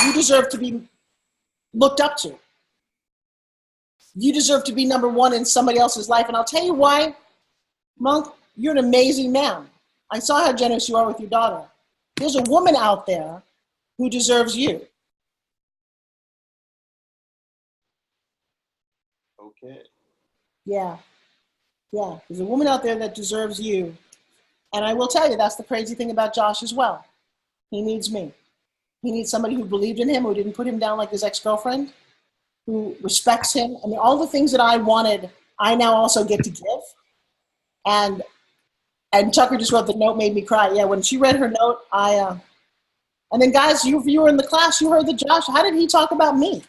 Speaker 14: You deserve to be looked up to. You deserve to be number one in somebody else's life. And I'll tell you why, Monk, you're an amazing man. I saw how generous you are with your daughter. There's a woman out there who deserves you.
Speaker 3: Okay.
Speaker 14: Yeah. Yeah. There's a woman out there that deserves you. And I will tell you, that's the crazy thing about Josh as well. He needs me. He needs somebody who believed in him, who didn't put him down like his ex-girlfriend, who respects him. I mean, all the things that I wanted, I now also get to give. And Tucker just wrote the note, made me cry. Yeah, when she read her note, and then guys, you were in the class, you heard the Josh, how did he talk about me?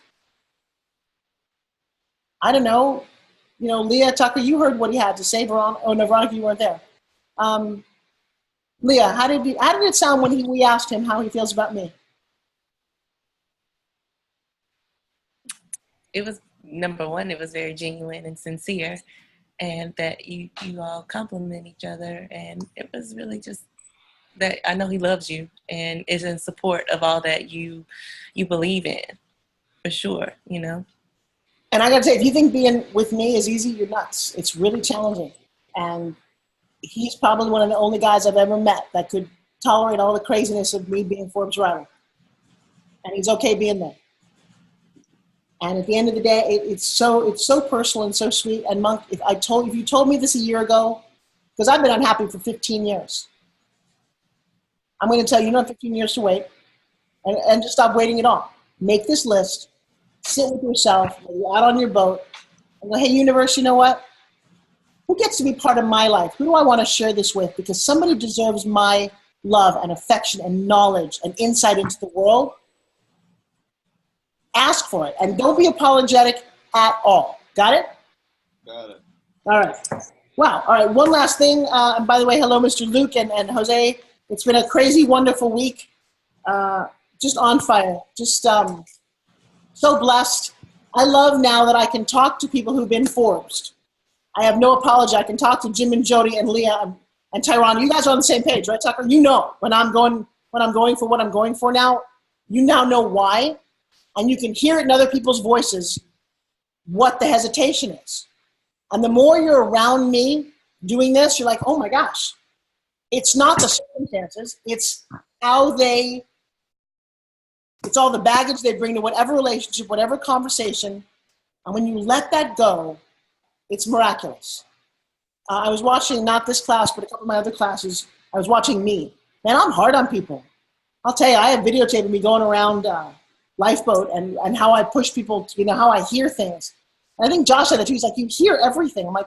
Speaker 14: I don't know. You know, Leah, Tucker, you heard what he had to say. Veronica, oh no, Veronica, you weren't there. Leah, how did it sound when we asked him how he feels about me?
Speaker 7: It was, number one, it was very genuine and sincere, and that you all compliment each other, and it was really just that I know he loves you and is in support of all that you believe in, for sure, you know.
Speaker 14: And I gotta say, if you think being with me is easy, you're nuts. It's really challenging. And he's probably one of the only guys I've ever met that could tolerate all the craziness of me being Forbes rival. And he's okay being there. And at the end of the day, it's so personal and so sweet. And Monk, if you told me this a year ago, because I've been unhappy for 15 years, I'm going to tell you, you don't have 15 years to wait, and just stop waiting it all. Make this list, sit with yourself, you're out on your boat, and go, hey, universe, you know what? Who gets to be part of my life? Who do I want to share this with? Because somebody deserves my love and affection and knowledge and insight into the world. Ask for it, and don't be apologetic at all. Got it?
Speaker 3: Got it.
Speaker 14: All right. Wow. All right. One last thing. And by the way, hello, Mr. Luke and Jose. It's been a crazy, wonderful week. Just on fire. Just so blessed. I love now that I can talk to people who've been Forbes. I have no apology. I can talk to Jim and Jody and Leah and Tyron. You guys are on the same page, right, Tucker? You know when I'm going for what I'm going for now. You now know why, and you can hear it in other people's voices what the hesitation is. And the more you're around me doing this, you're like, oh my gosh, it's not the circumstances, it's all the baggage they bring to whatever relationship, whatever conversation. And when you let that go, it's miraculous. I was watching, not this class, but a couple of my other classes, I was watching me. Man, I'm hard on people. I'll tell you, I have videotaped me going around Lifeboat and how I push people, how I hear things. And I think Josh said that too. He's like, you hear everything. I'm like,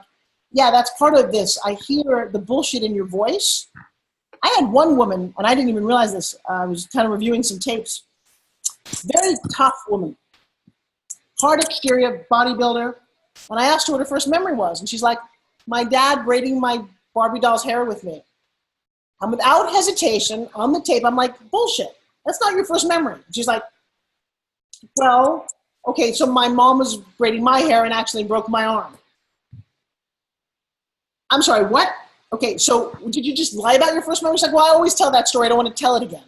Speaker 14: yeah, that's part of this. I hear the bullshit in your voice. I had one woman, and I didn't even realize this. I was kind of reviewing some tapes. Very tough woman. Hard exterior, bodybuilder. And I asked her what her first memory was. And she's like, my dad braiding my Barbie doll's hair with me. And without hesitation, on the tape, I'm like, bullshit. That's not your first memory. She's like, well, okay, so my mom was braiding my hair and actually broke my arm. I'm sorry, what? Okay, so did you just lie about your first memory? She's like, well, I always tell that story. I don't want to tell it again.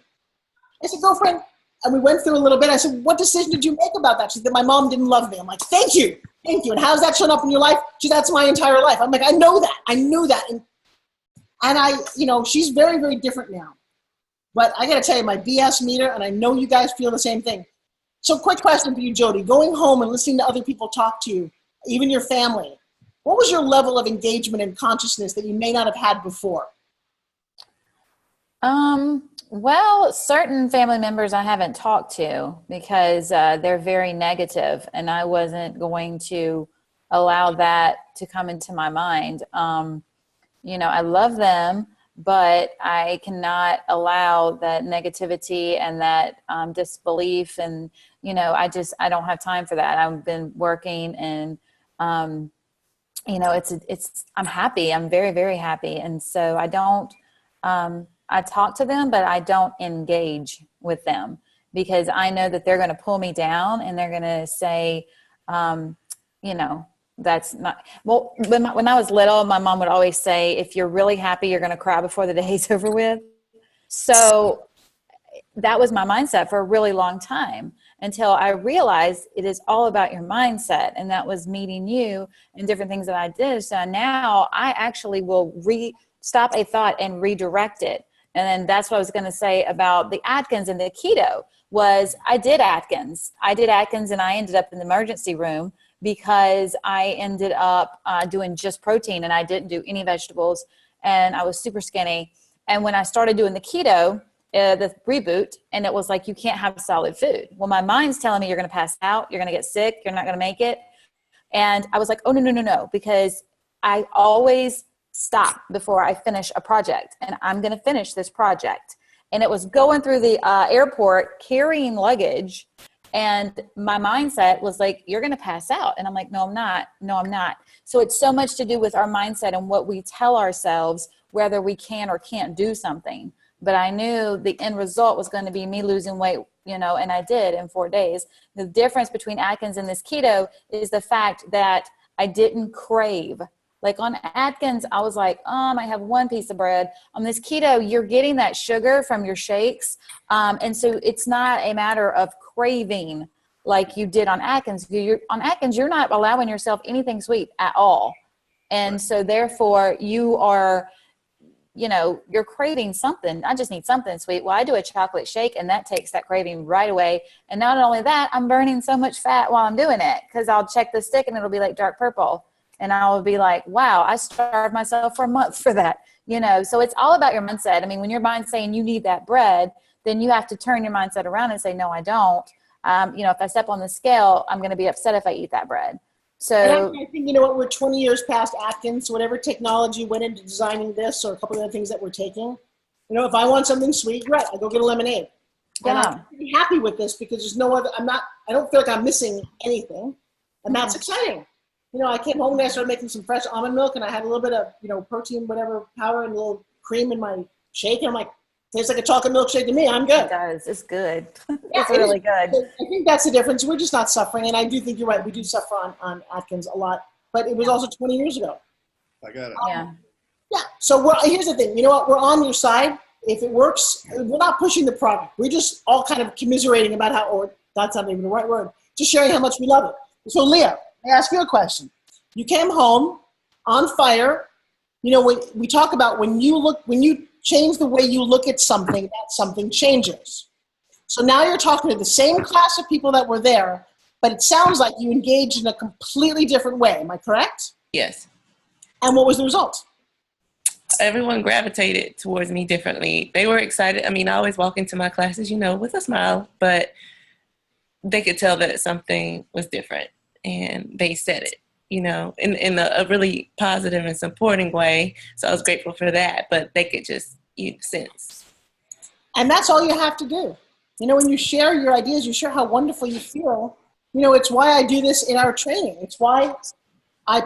Speaker 14: I said, girlfriend, And we went through a little bit. I said, what decision did you make about that? She said, my mom didn't love me. I'm like, thank you. And how's that shown up in your life? That's my entire life. I'm like, I know that. I knew that. And I, she's very, very different now. But I got to tell you, my BS meter, and I know you guys feel the same thing. So quick question for you, Jody. Going home and listening to other people talk to you, even your family, what was your level of engagement and consciousness that you may not have had before?
Speaker 6: Well, certain family members I haven't talked to because they're very negative, and I wasn't going to allow that to come into my mind. I love them, but I cannot allow that negativity and that disbelief. And, I don't have time for that. I've been working and, I'm happy. I'm very, very happy. And so I don't, I talk to them, but I don't engage with them because I know that they're going to pull me down and they're going to say, that's not, well, when I was little, my mom would always say, if you're really happy, you're going to cry before the day's over with. So that was my mindset for a really long time until I realized it is all about your mindset. And that was meeting you and different things that I did. So now I actually will stop a thought and redirect it. And then that's what I was going to say about the Atkins and the keto was I did Atkins and I ended up in the emergency room because I ended up doing just protein and I didn't do any vegetables and I was super skinny. And when I started doing the keto, the reboot, and it was like, you can't have solid food. Well, my mind's telling me you're going to pass out, you're going to get sick, you're not going to make it. And I was like, oh, no, because I always stop before I finish a project, and I'm going to finish this project. And it was going through the airport carrying luggage, and my mindset was like, you're going to pass out. And I'm like, no, I'm not. So it's so much to do with our mindset and what we tell ourselves, whether we can or can't do something. But I knew the end result was going to be me losing weight, and I did in 4 days. The difference between Atkins and this keto is the fact that I didn't crave. Like on Atkins, I was like, I have one piece of bread. On this keto, you're getting that sugar from your shakes. And so it's not a matter of craving like you did on Atkins. On Atkins, you're not allowing yourself anything sweet at all. And so therefore you are, you're craving something. I just need something sweet. Well, I do a chocolate shake and that takes that craving right away. And not only that, I'm burning so much fat while I'm doing it because I'll check the stick and it'll be like dark purple. And I will be like, wow, I starved myself for a month for that. So it's all about your mindset. I mean, when your mind's saying you need that bread, then you have to turn your mindset around and say, no, I don't. If I step on the scale, I'm going to be upset if I eat that bread. So
Speaker 14: I think, we're 20 years past Atkins, so whatever technology went into designing this or a couple of other things that we're taking, if I want something sweet, right, I go get a lemonade. Yeah. And I'm pretty happy with this because there's no other, I don't feel like I'm missing anything. And that's exciting. I came home and I started making some fresh almond milk and I had a little bit of, protein, whatever, powder and a little cream in my shake. And I'm like, tastes like a chocolate milkshake to me. I'm good.
Speaker 6: It does. It's good.
Speaker 14: Yeah,
Speaker 6: it's really good.
Speaker 14: I think that's the difference. We're just not suffering. And I do think you're right. We do suffer on Atkins a lot, but it was also 20 years ago.
Speaker 3: I got it.
Speaker 14: Yeah. So here's the thing. You know what? We're on your side. If it works, we're not pushing the product. We're just all kind of commiserating about how, or that's not even the right word, just sharing how much we love it. So Leah, I ask you a question. You came home on fire. When we talk about when you change the way you look at something, that something changes. So now you're talking to the same class of people that were there, but it sounds like you engaged in a completely different way. Am I correct?
Speaker 7: Yes.
Speaker 14: And what was the result?
Speaker 7: Everyone gravitated towards me differently. They were excited. I mean, I always walk into my classes, with a smile, but they could tell that something was different, and they said it, in a really positive and supporting way. So I was grateful for that, but they could just sense.
Speaker 14: And that's all you have to do. When you share your ideas, you share how wonderful you feel. It's why I do this in our training. It's why I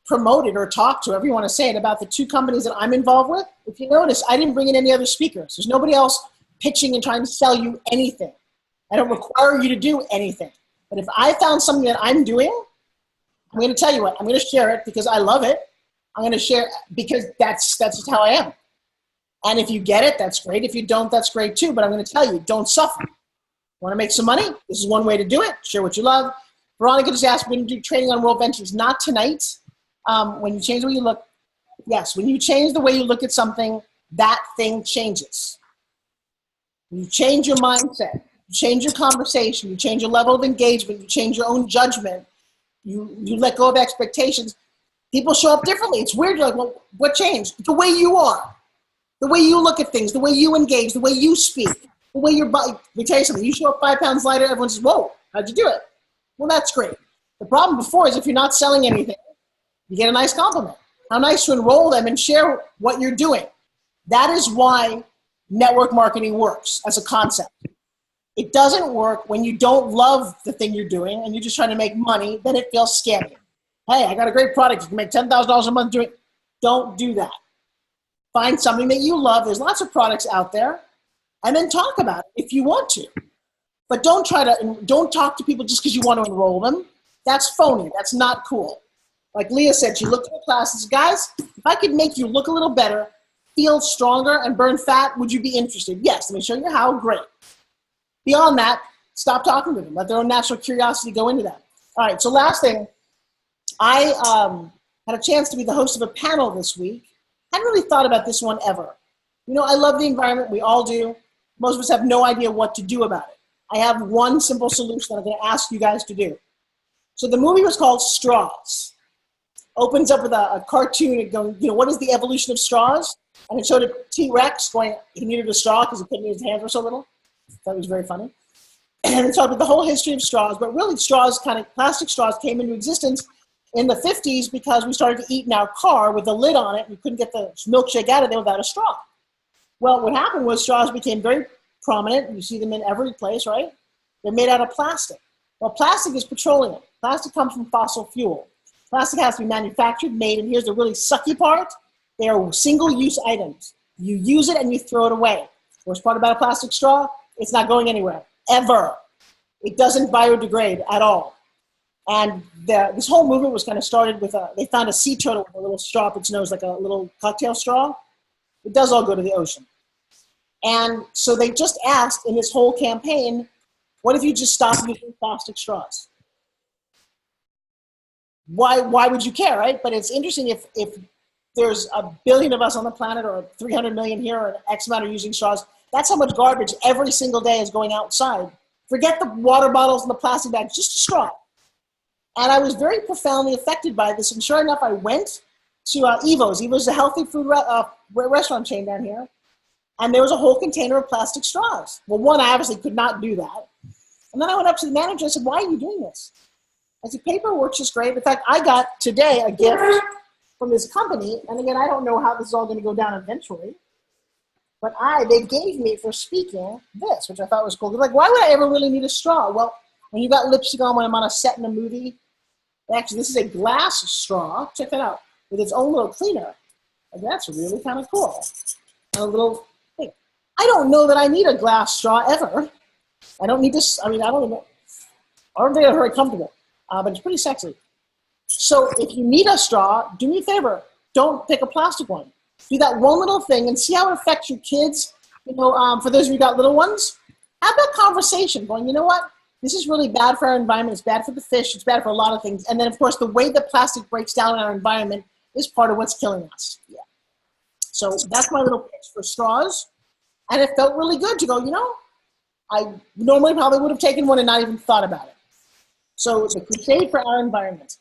Speaker 14: promoted or talked to, however you want to say it, about the two companies that I'm involved with. If you notice, I didn't bring in any other speakers. There's nobody else pitching and trying to sell you anything. I don't require you to do anything. But if I found something that I'm doing, I'm going to tell you what, I'm going to share it because I love it. I'm going to share it because that's just how I am. And if you get it, that's great. If you don't, that's great too. But I'm going to tell you, don't suffer. Want to make some money? This is one way to do it. Share what you love. Veronica just asked me to do training on World Ventures. Not tonight. When you change the way you look, yes, when you change the way you look at something, that thing changes. You change your mindset, you change your conversation, you change your level of engagement, you change your own judgment, you let go of expectations. People show up differently. It's weird. You're like, well, what changed? The way you are, the way you look at things, the way you engage, the way you speak, the way your body. Let me tell you something. You show up 5 pounds lighter, everyone says, whoa, how'd you do it? Well, that's great. The problem before is if you're not selling anything, you get a nice compliment. How nice to enroll them and share what you're doing. That is why network marketing works as a concept. It doesn't work when you don't love the thing you're doing and you're just trying to make money, then it feels scammy. Hey, I got a great product. You can make $10,000 a month doing it. Don't do that. Find something that you love. There's lots of products out there. And then talk about it if you want to. But don't talk to people just because you want to enroll them. That's phony. That's not cool. Like Leah said, she looked at the class and said, guys, if I could make you look a little better, feel stronger, and burn fat, would you be interested? Yes, let me show you how. Great. Beyond that, stop talking to them. Let their own natural curiosity go into that. All right, so last thing, I had a chance to be the host of a panel this week. I hadn't really thought about this one ever. You know, I love the environment. We all do. Most of us have no idea what to do about it. I have one simple solution that I'm going to ask you guys to do. So the movie was called Straws. Opens up with a cartoon going, you know, what is the evolution of straws? And it showed a T-Rex going, he needed a straw because he couldn't use his hands were so little. That was very funny. And it talked about the whole history of straws, but really straws, kind of plastic straws, came into existence in the 50s because we started to eat in our car with a lid on it. We couldn't get the milkshake out of there without a straw. Well, what happened was straws became very prominent. You see them in every place, right? They're made out of plastic. Well, plastic is petroleum. Plastic comes from fossil fuel. Plastic has to be manufactured, made, and here's the really sucky part. They are single-use items. You use it and you throw it away. Worst part about a plastic straw, it's not going anywhere, ever. It doesn't biodegrade at all. And this whole movement was kind of started with they found a sea turtle with a little straw up its nose, like a little cocktail straw. It does all go to the ocean. And so they just asked in this whole campaign, what if you just stopped using plastic straws? Why would you care, right? But it's interesting if there's 1 billion of us on the planet or 300 million here or X amount are using straws, that's how much garbage every single day is going outside. Forget the water bottles and the plastic bags, just a straw. And I was very profoundly affected by this. And sure enough, I went to Evo's. Evo's is a healthy food restaurant chain down here. And there was a whole container of plastic straws. Well, one, I obviously could not do that. And then I went up to the manager and said, why are you doing this? I said, paper works just great. In fact, I got today a gift from this company. And again, I don't know how this is all going to go down eventually. But they gave me for speaking this, which I thought was cool. They're like, why would I ever really need a straw? Well, when you got lipstick on when I'm on a set in a movie, actually, this is a glass straw. Check that out. With its own little cleaner. And that's really kind of cool. And a little thing. I don't know that I need a glass straw ever. I don't need this. I mean, I don't know. I don't think they're very comfortable. But it's pretty sexy. So if you need a straw, do me a favor. Don't pick a plastic one. Do that one little thing and see how it affects your kids. You know, for those of you who got little ones, have that conversation going, you know what? This is really bad for our environment. It's bad for the fish. It's bad for a lot of things. And then, of course, the way that plastic breaks down in our environment is part of what's killing us. Yeah. So that's my little pitch for straws. And it felt really good to go, you know, I normally probably would have taken one and not even thought about it. So it's a crusade for our environment.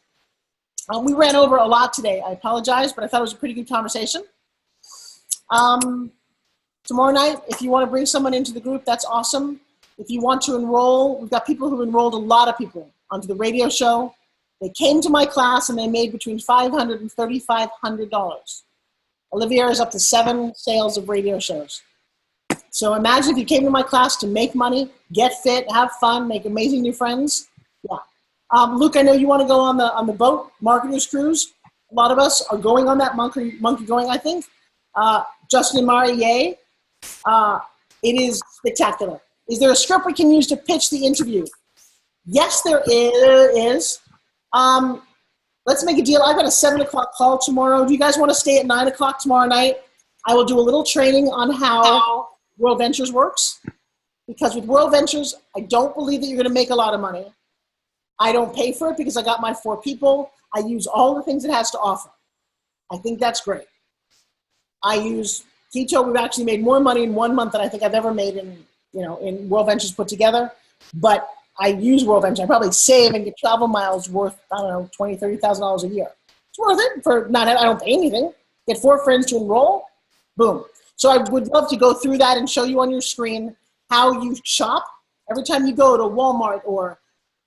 Speaker 14: We ran over a lot today. I apologize, but I thought it was a pretty good conversation. Tomorrow night, if you want to bring someone into the group, that's awesome. If you want to enroll, we've got people who enrolled, a lot of people, onto the radio show. They came to my class and they made between $500 and $3,500. Olivier is up to 7 sales of radio shows. So imagine if you came to my class to make money, get fit, have fun, make amazing new friends. Yeah. Luke, I know you want to go on the boat, Marketers Cruise. A lot of us are going on that monkey going, I think. Justin and Mari, yay. It is spectacular. Is there a script we can use to pitch the interview? Yes, there is. Let's make a deal. I've got a 7 o'clock call tomorrow. Do you guys want to stay at 9 o'clock tomorrow night? I will do a little training on how World Ventures works. because with World Ventures, I don't believe that you're going to make a lot of money. I don't pay for it because I got my 4 people. I use all the things it has to offer. I think that's great. I use Keto. We've actually made more money in 1 month than I think I've ever made in World Ventures put together. But I use World Ventures. I probably save and get travel miles worth, I don't know, $20,000, $30,000 a year. It's worth it for not. I don't pay anything. Get 4 friends to enroll. Boom. So I would love to go through that and show you on your screen how you shop. Every time you go to Walmart or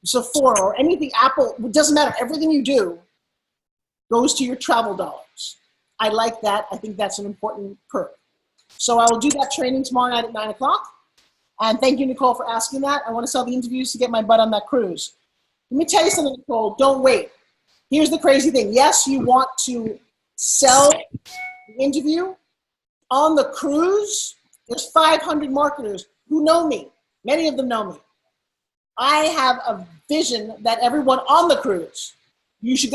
Speaker 14: Sephora or anything, Apple, it doesn't matter. Everything you do goes to your travel dollars. I like that. I think that's an important perk. So I will do that training tomorrow night at 9 o'clock. And thank you, Nicole, for asking that. I want to sell the interviews to get my butt on that cruise. Let me tell you something, Nicole. Don't wait. Here's the crazy thing. Yes, you want to sell the interview on the cruise. There's 500 marketers who know me. Many of them know me. I have a vision that everyone on the cruise,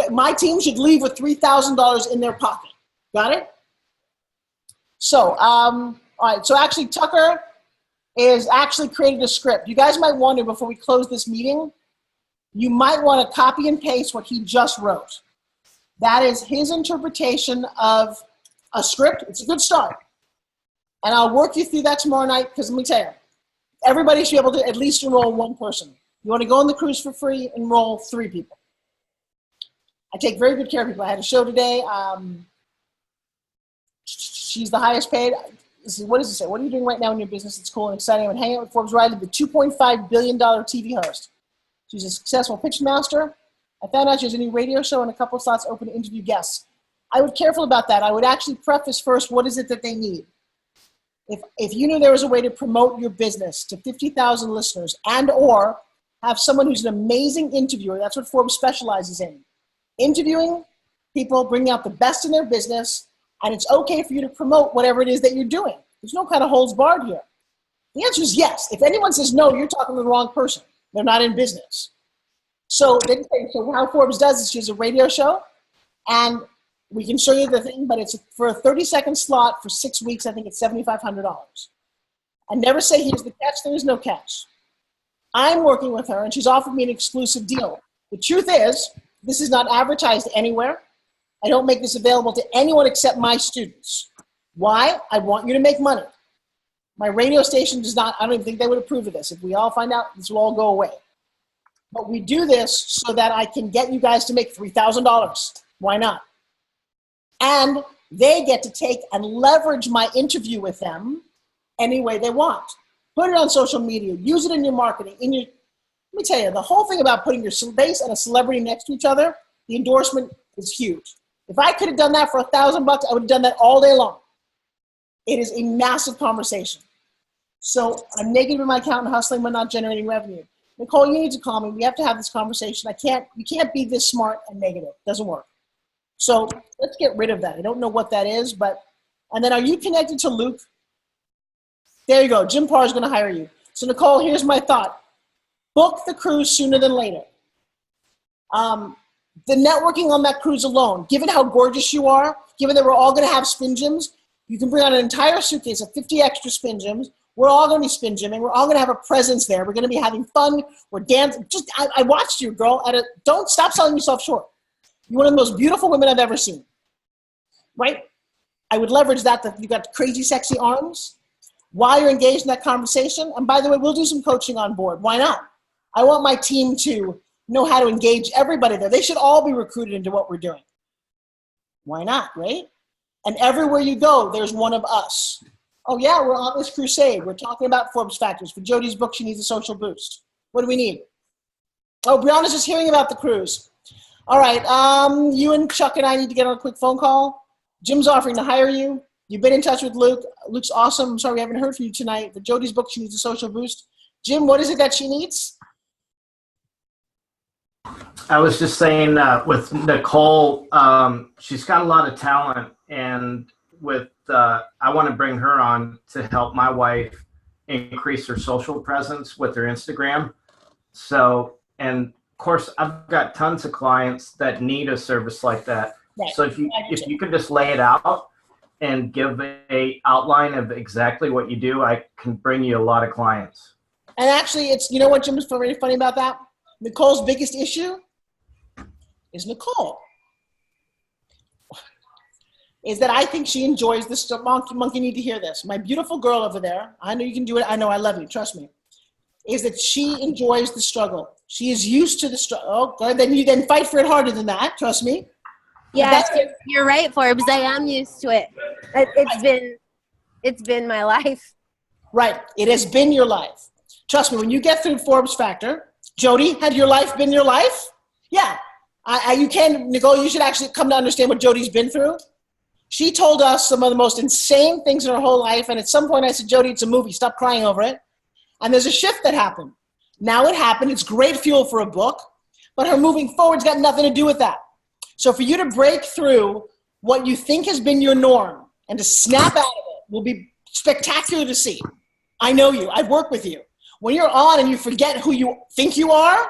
Speaker 14: my team should leave with $3,000 in their pocket. Got it? So, all right. So actually, Tucker is actually created a script. You guys might wonder before we close this meeting, you might want to copy and paste what he just wrote. That is his interpretation of a script. It's a good start. And I'll work you through that tomorrow night because let me tell you, everybody should be able to at least enroll 1 person. You want to go on the cruise for free, enroll 3 people. I take very good care of people. I had a show today. She's the highest paid. What does it say? What are you doing right now in your business? It's cool and exciting. I'm hanging out with Forbes Riley, the $2.5 billion TV host. She's a successful pitch master. I found out she has a new radio show and a couple of slots open to interview guests. I would be careful about that. I would actually preface first, what is it that they need? If you knew there was a way to promote your business to 50,000 listeners and or have someone who's an amazing interviewer, that's what Forbes specializes in. Interviewing people, bringing out the best in their business, and it's okay for you to promote whatever it is that you're doing. There's no kind of holds barred here. The answer is yes. If anyone says no, you're talking to the wrong person. They're not in business. So how Forbes does is she has a radio show, and we can show you the thing, but it's for a 30-second slot for 6 weeks. I think it's $7,500. I never say here's the catch. There is no catch. I'm working with her, and she's offered me an exclusive deal. The truth is, this is not advertised anywhere. I don't make this available to anyone except my students. Why? I want you to make money. My radio station does not, I don't even think they would approve of this. If we all find out, this will all go away. But we do this so that I can get you guys to make $3,000. Why not? And they get to take and leverage my interview with them any way they want. Put it on social media. Use it in your marketing. Let me tell you, the whole thing about putting your base and a celebrity next to each other, the endorsement is huge. If I could have done that for $1,000, I would have done that all day long. It is a massive conversation. So I'm negative in my account and hustling but not generating revenue. Nicole, you need to call me. We have to have this conversation. You can't be this smart and negative. It doesn't work. So let's get rid of that. I don't know what that is, and then are you connected to Luke? There you go. Jim Parr is going to hire you. So Nicole, here's my thought. Book the cruise sooner than later. The networking on that cruise alone, given how gorgeous you are, given that we're all going to have spin gyms, you can bring out an entire suitcase of 50 extra spin gyms. We're all going to be spin gymming. We're all going to have a presence there. We're going to be having fun. We're dancing. I watched you, girl. Don't stop selling yourself short. You're one of the most beautiful women I've ever seen. Right? I would leverage that you've got crazy, sexy arms while you're engaged in that conversation. And by the way, we'll do some coaching on board. Why not? I want my team to know how to engage everybody there. They should all be recruited into what we're doing. Why not, right? And everywhere you go, there's one of us. Oh yeah, we're on this crusade. We're talking about Forbes factors. For Jody's book, she needs a social boost. What do we need? Oh, Brianna's just hearing about the cruise. All right, you and Chuck and I need to get on a quick phone call. Jim's offering to hire you. You've been in touch with Luke. Luke's awesome. I'm sorry we haven't heard from you tonight. For Jody's book, she needs a social boost. Jim, what is it that she needs?
Speaker 5: I was just saying with Nicole, she's got a lot of talent, and I want to bring her on to help my wife increase her social presence with her Instagram. So, and of course, I've got tons of clients that need a service like that. Right. So if you could just lay it out and give a outline of exactly what you do, I can bring you a lot of clients.
Speaker 14: And actually, it's, you know what, Jim, is very funny about that? Nicole's biggest issue is Nicole. Is that I think she enjoys this. Monkey, need to hear this. My beautiful girl over there, I know you can do it. I know, I love you. Trust me. Is that she enjoys the struggle. She is used to the struggle. Oh, God, then you then fight for it harder than that. Trust me.
Speaker 9: Yeah, you're right, Forbes. I am used to it. It's been my life.
Speaker 14: Right. It has been your life. Trust me, when you get through Forbes Factor, Jody, had your life been your life? Yeah. You can, Nicole, you should actually come to understand what Jody's been through. She told us some of the most insane things in her whole life, and at some point I said, Jody, it's a movie. Stop crying over it. And there's a shift that happened. Now it happened. It's great fuel for a book, but her moving forward's got nothing to do with that. So for you to break through what you think has been your norm and to snap out of it will be spectacular to see. I know you. I've worked with you. When you're on and you forget who you think you are,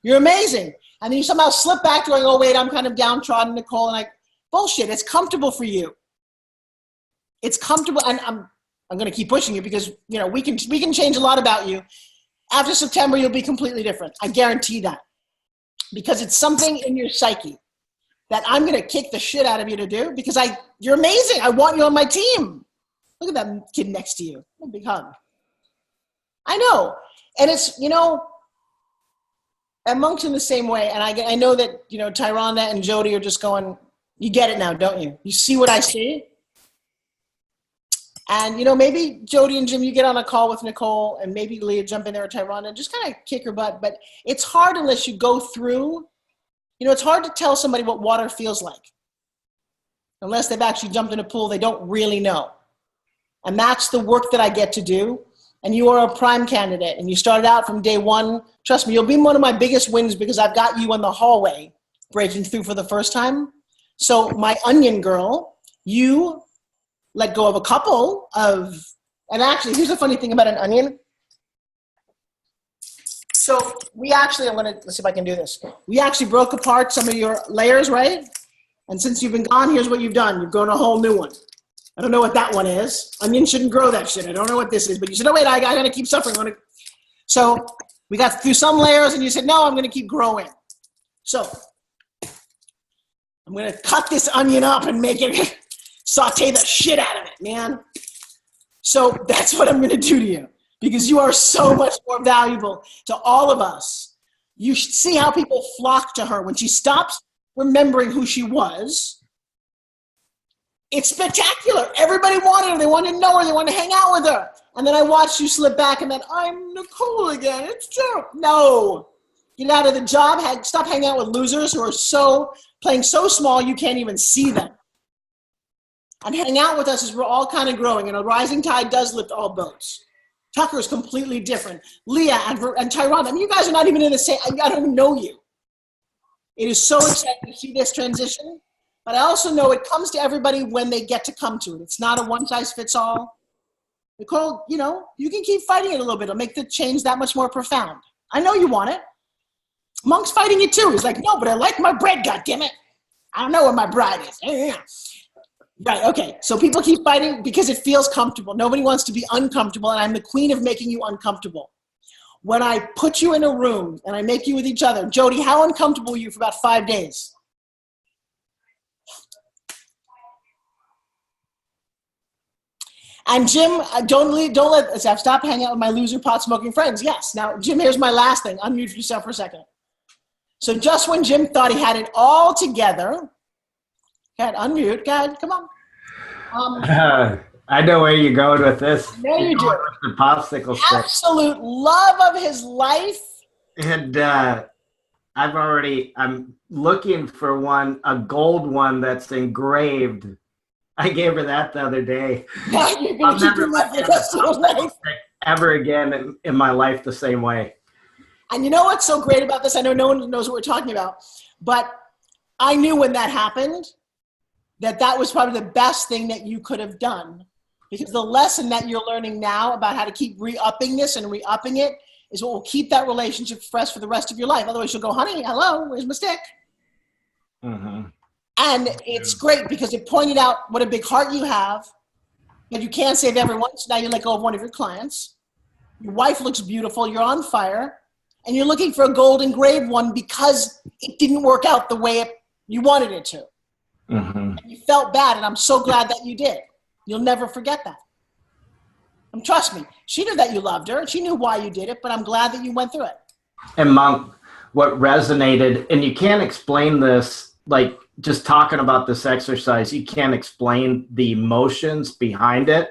Speaker 14: you're amazing. And then you somehow slip back to going, oh, wait, I'm kind of downtrodden, Nicole. And bullshit. It's comfortable for you. It's comfortable. And I'm going to keep pushing you because, you know, we can change a lot about you. After September, you'll be completely different. I guarantee that. Because it's something in your psyche that I'm going to kick the shit out of you to do because you're amazing. I want you on my team. Look at that kid next to you. A big hug. I know. And it's, you know, and Monk's in the same way. And I know that, you know, Tyranda and Jody are just going, you get it now, don't you? You see what I see? And, you know, maybe Jody and Jim, you get on a call with Nicole and maybe Leah jump in there with Tyranda and just kind of kick her butt. But it's hard unless you go through, you know, it's hard to tell somebody what water feels like. Unless they've actually jumped in a pool, they don't really know. And that's the work that I get to do. And you are a prime candidate. And you started out from day one. Trust me, you'll be one of my biggest wins because I've got you in the hallway breaking through for the first time. So my onion girl, you let go of a couple of, and actually, here's the funny thing about an onion. So we actually, let's see if I can do this. We actually broke apart some of your layers, right? And since you've been gone, here's what you've done. You've grown a whole new one. I don't know what that one is. Onion shouldn't grow that shit. I don't know what this is, but you said, oh wait, I gotta keep suffering. So we got through some layers and you said, no, I'm gonna keep growing. So I'm gonna cut this onion up and make it, saute the shit out of it, man. So that's what I'm gonna do to you because you are so much more valuable to all of us. You should see how people flock to her when she stops remembering who she was. It's spectacular. Everybody wanted her. They wanted to know her. They wanted to hang out with her. And then I watched you slip back and then, I'm Nicole again. It's true. No. Get out of the job. Stop hanging out with losers who are playing so small you can't even see them. And hang out with us as we're all kind of growing. And a rising tide does lift all boats. Tucker's completely different. Leah and Tyrone. I mean, you guys are not even in the same, I don't even know you. It is so exciting to see this transition. But I also know it comes to everybody when they get to come to it. It's not a one-size-fits-all. Nicole, you know, you can keep fighting it a little bit. It'll make the change that much more profound. I know you want it. Monk's fighting it too. He's like, no, but I like my bread, goddammit. I don't know where my bride is. Right, okay. So people keep fighting because it feels comfortable. Nobody wants to be uncomfortable, and I'm the queen of making you uncomfortable. When I put you in a room and I make you with each other, Jody, how uncomfortable were you for about 5 days? And Jim, don't let, stop hanging out with my loser pot smoking friends. Yes. Now, Jim, here's my last thing. Unmute yourself for a second. So just when Jim thought he had it all together, unmute, come on.
Speaker 5: I know where you're going with this.
Speaker 14: I know you do.
Speaker 5: The popsicle stick.
Speaker 14: Absolute love of his life.
Speaker 5: And I'm looking for a gold one that's engraved. I gave her that the other day.
Speaker 14: Now you're going to keep doing that for the rest of your life.
Speaker 5: Ever again in my life the same way.
Speaker 14: And you know what's so great about this? I know no one knows what we're talking about, but I knew when that happened that was probably the best thing that you could have done, because the lesson that you're learning now about how to keep re-upping this and re-upping it is what will keep that relationship fresh for the rest of your life. Otherwise you'll go, honey, hello, where's my stick?
Speaker 5: Mm-hmm.
Speaker 14: And it's great because it pointed out what a big heart you have, but you can't save everyone. So now you let go of one of your clients. Your wife looks beautiful. You're on fire. And you're looking for a gold engraved one because it didn't work out the way you wanted it to.
Speaker 5: Mm-hmm.
Speaker 14: And you felt bad, and I'm so glad that you did. You'll never forget that. And trust me, she knew that you loved her, and she knew why you did it, but I'm glad that you went through it.
Speaker 5: And Monk, what resonated, and you can't explain this, like just talking about this exercise, you can't explain the emotions behind it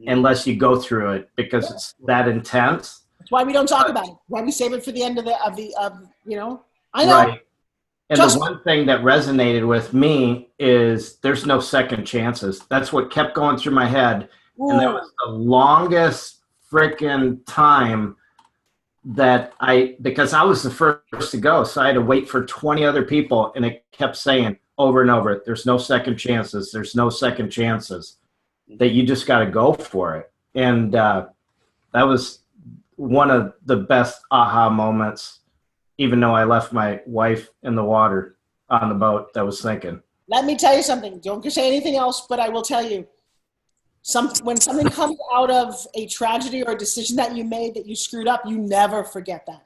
Speaker 5: unless you go through it because it's that intense.
Speaker 14: That's why we don't talk about it. Why we save it for the end of you know. I know.
Speaker 5: Right. And the one thing that resonated with me is there's no second chances. That's what kept going through my head.
Speaker 14: Ooh.
Speaker 5: And that was the longest freaking time that because I was the first to go. So I had to wait for 20 other people. And it kept saying over and over, there's no second chances. There's no second chances. That you just got to go for it. And that was one of the best aha moments, even though I left my wife in the water on the boat that was sinking.
Speaker 14: Let me tell you something. Don't say anything else, but I will tell you. When something comes out of a tragedy or a decision that you made that you screwed up, you never forget that.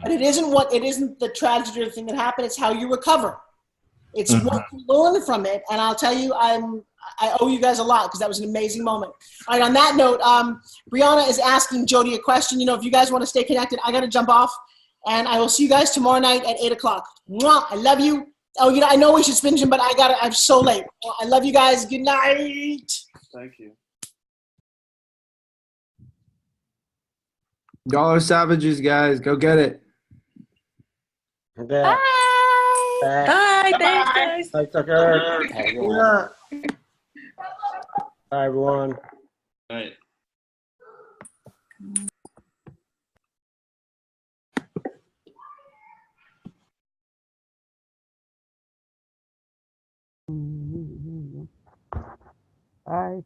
Speaker 14: But it isn't the tragedy or the thing that happened, it's how you recover. It's what you learn from it. And I'll tell you, I owe you guys a lot because that was an amazing moment. All right, on that note, Brianna is asking Jody a question. You know, if you guys want to stay connected, I got to jump off. And I will see you guys tomorrow night at 8 o'clock. Mwah, I love you. Oh, you know, I know we should spin, but I'm so late. I love you guys. Good night.
Speaker 3: Thank you.
Speaker 12: Dollar Savages, guys. Go get it.
Speaker 11: Bye.
Speaker 7: Bye. Thanks, guys.
Speaker 11: Bye, Tucker. Yeah. Bye, everyone.
Speaker 3: All right.
Speaker 13: Bye.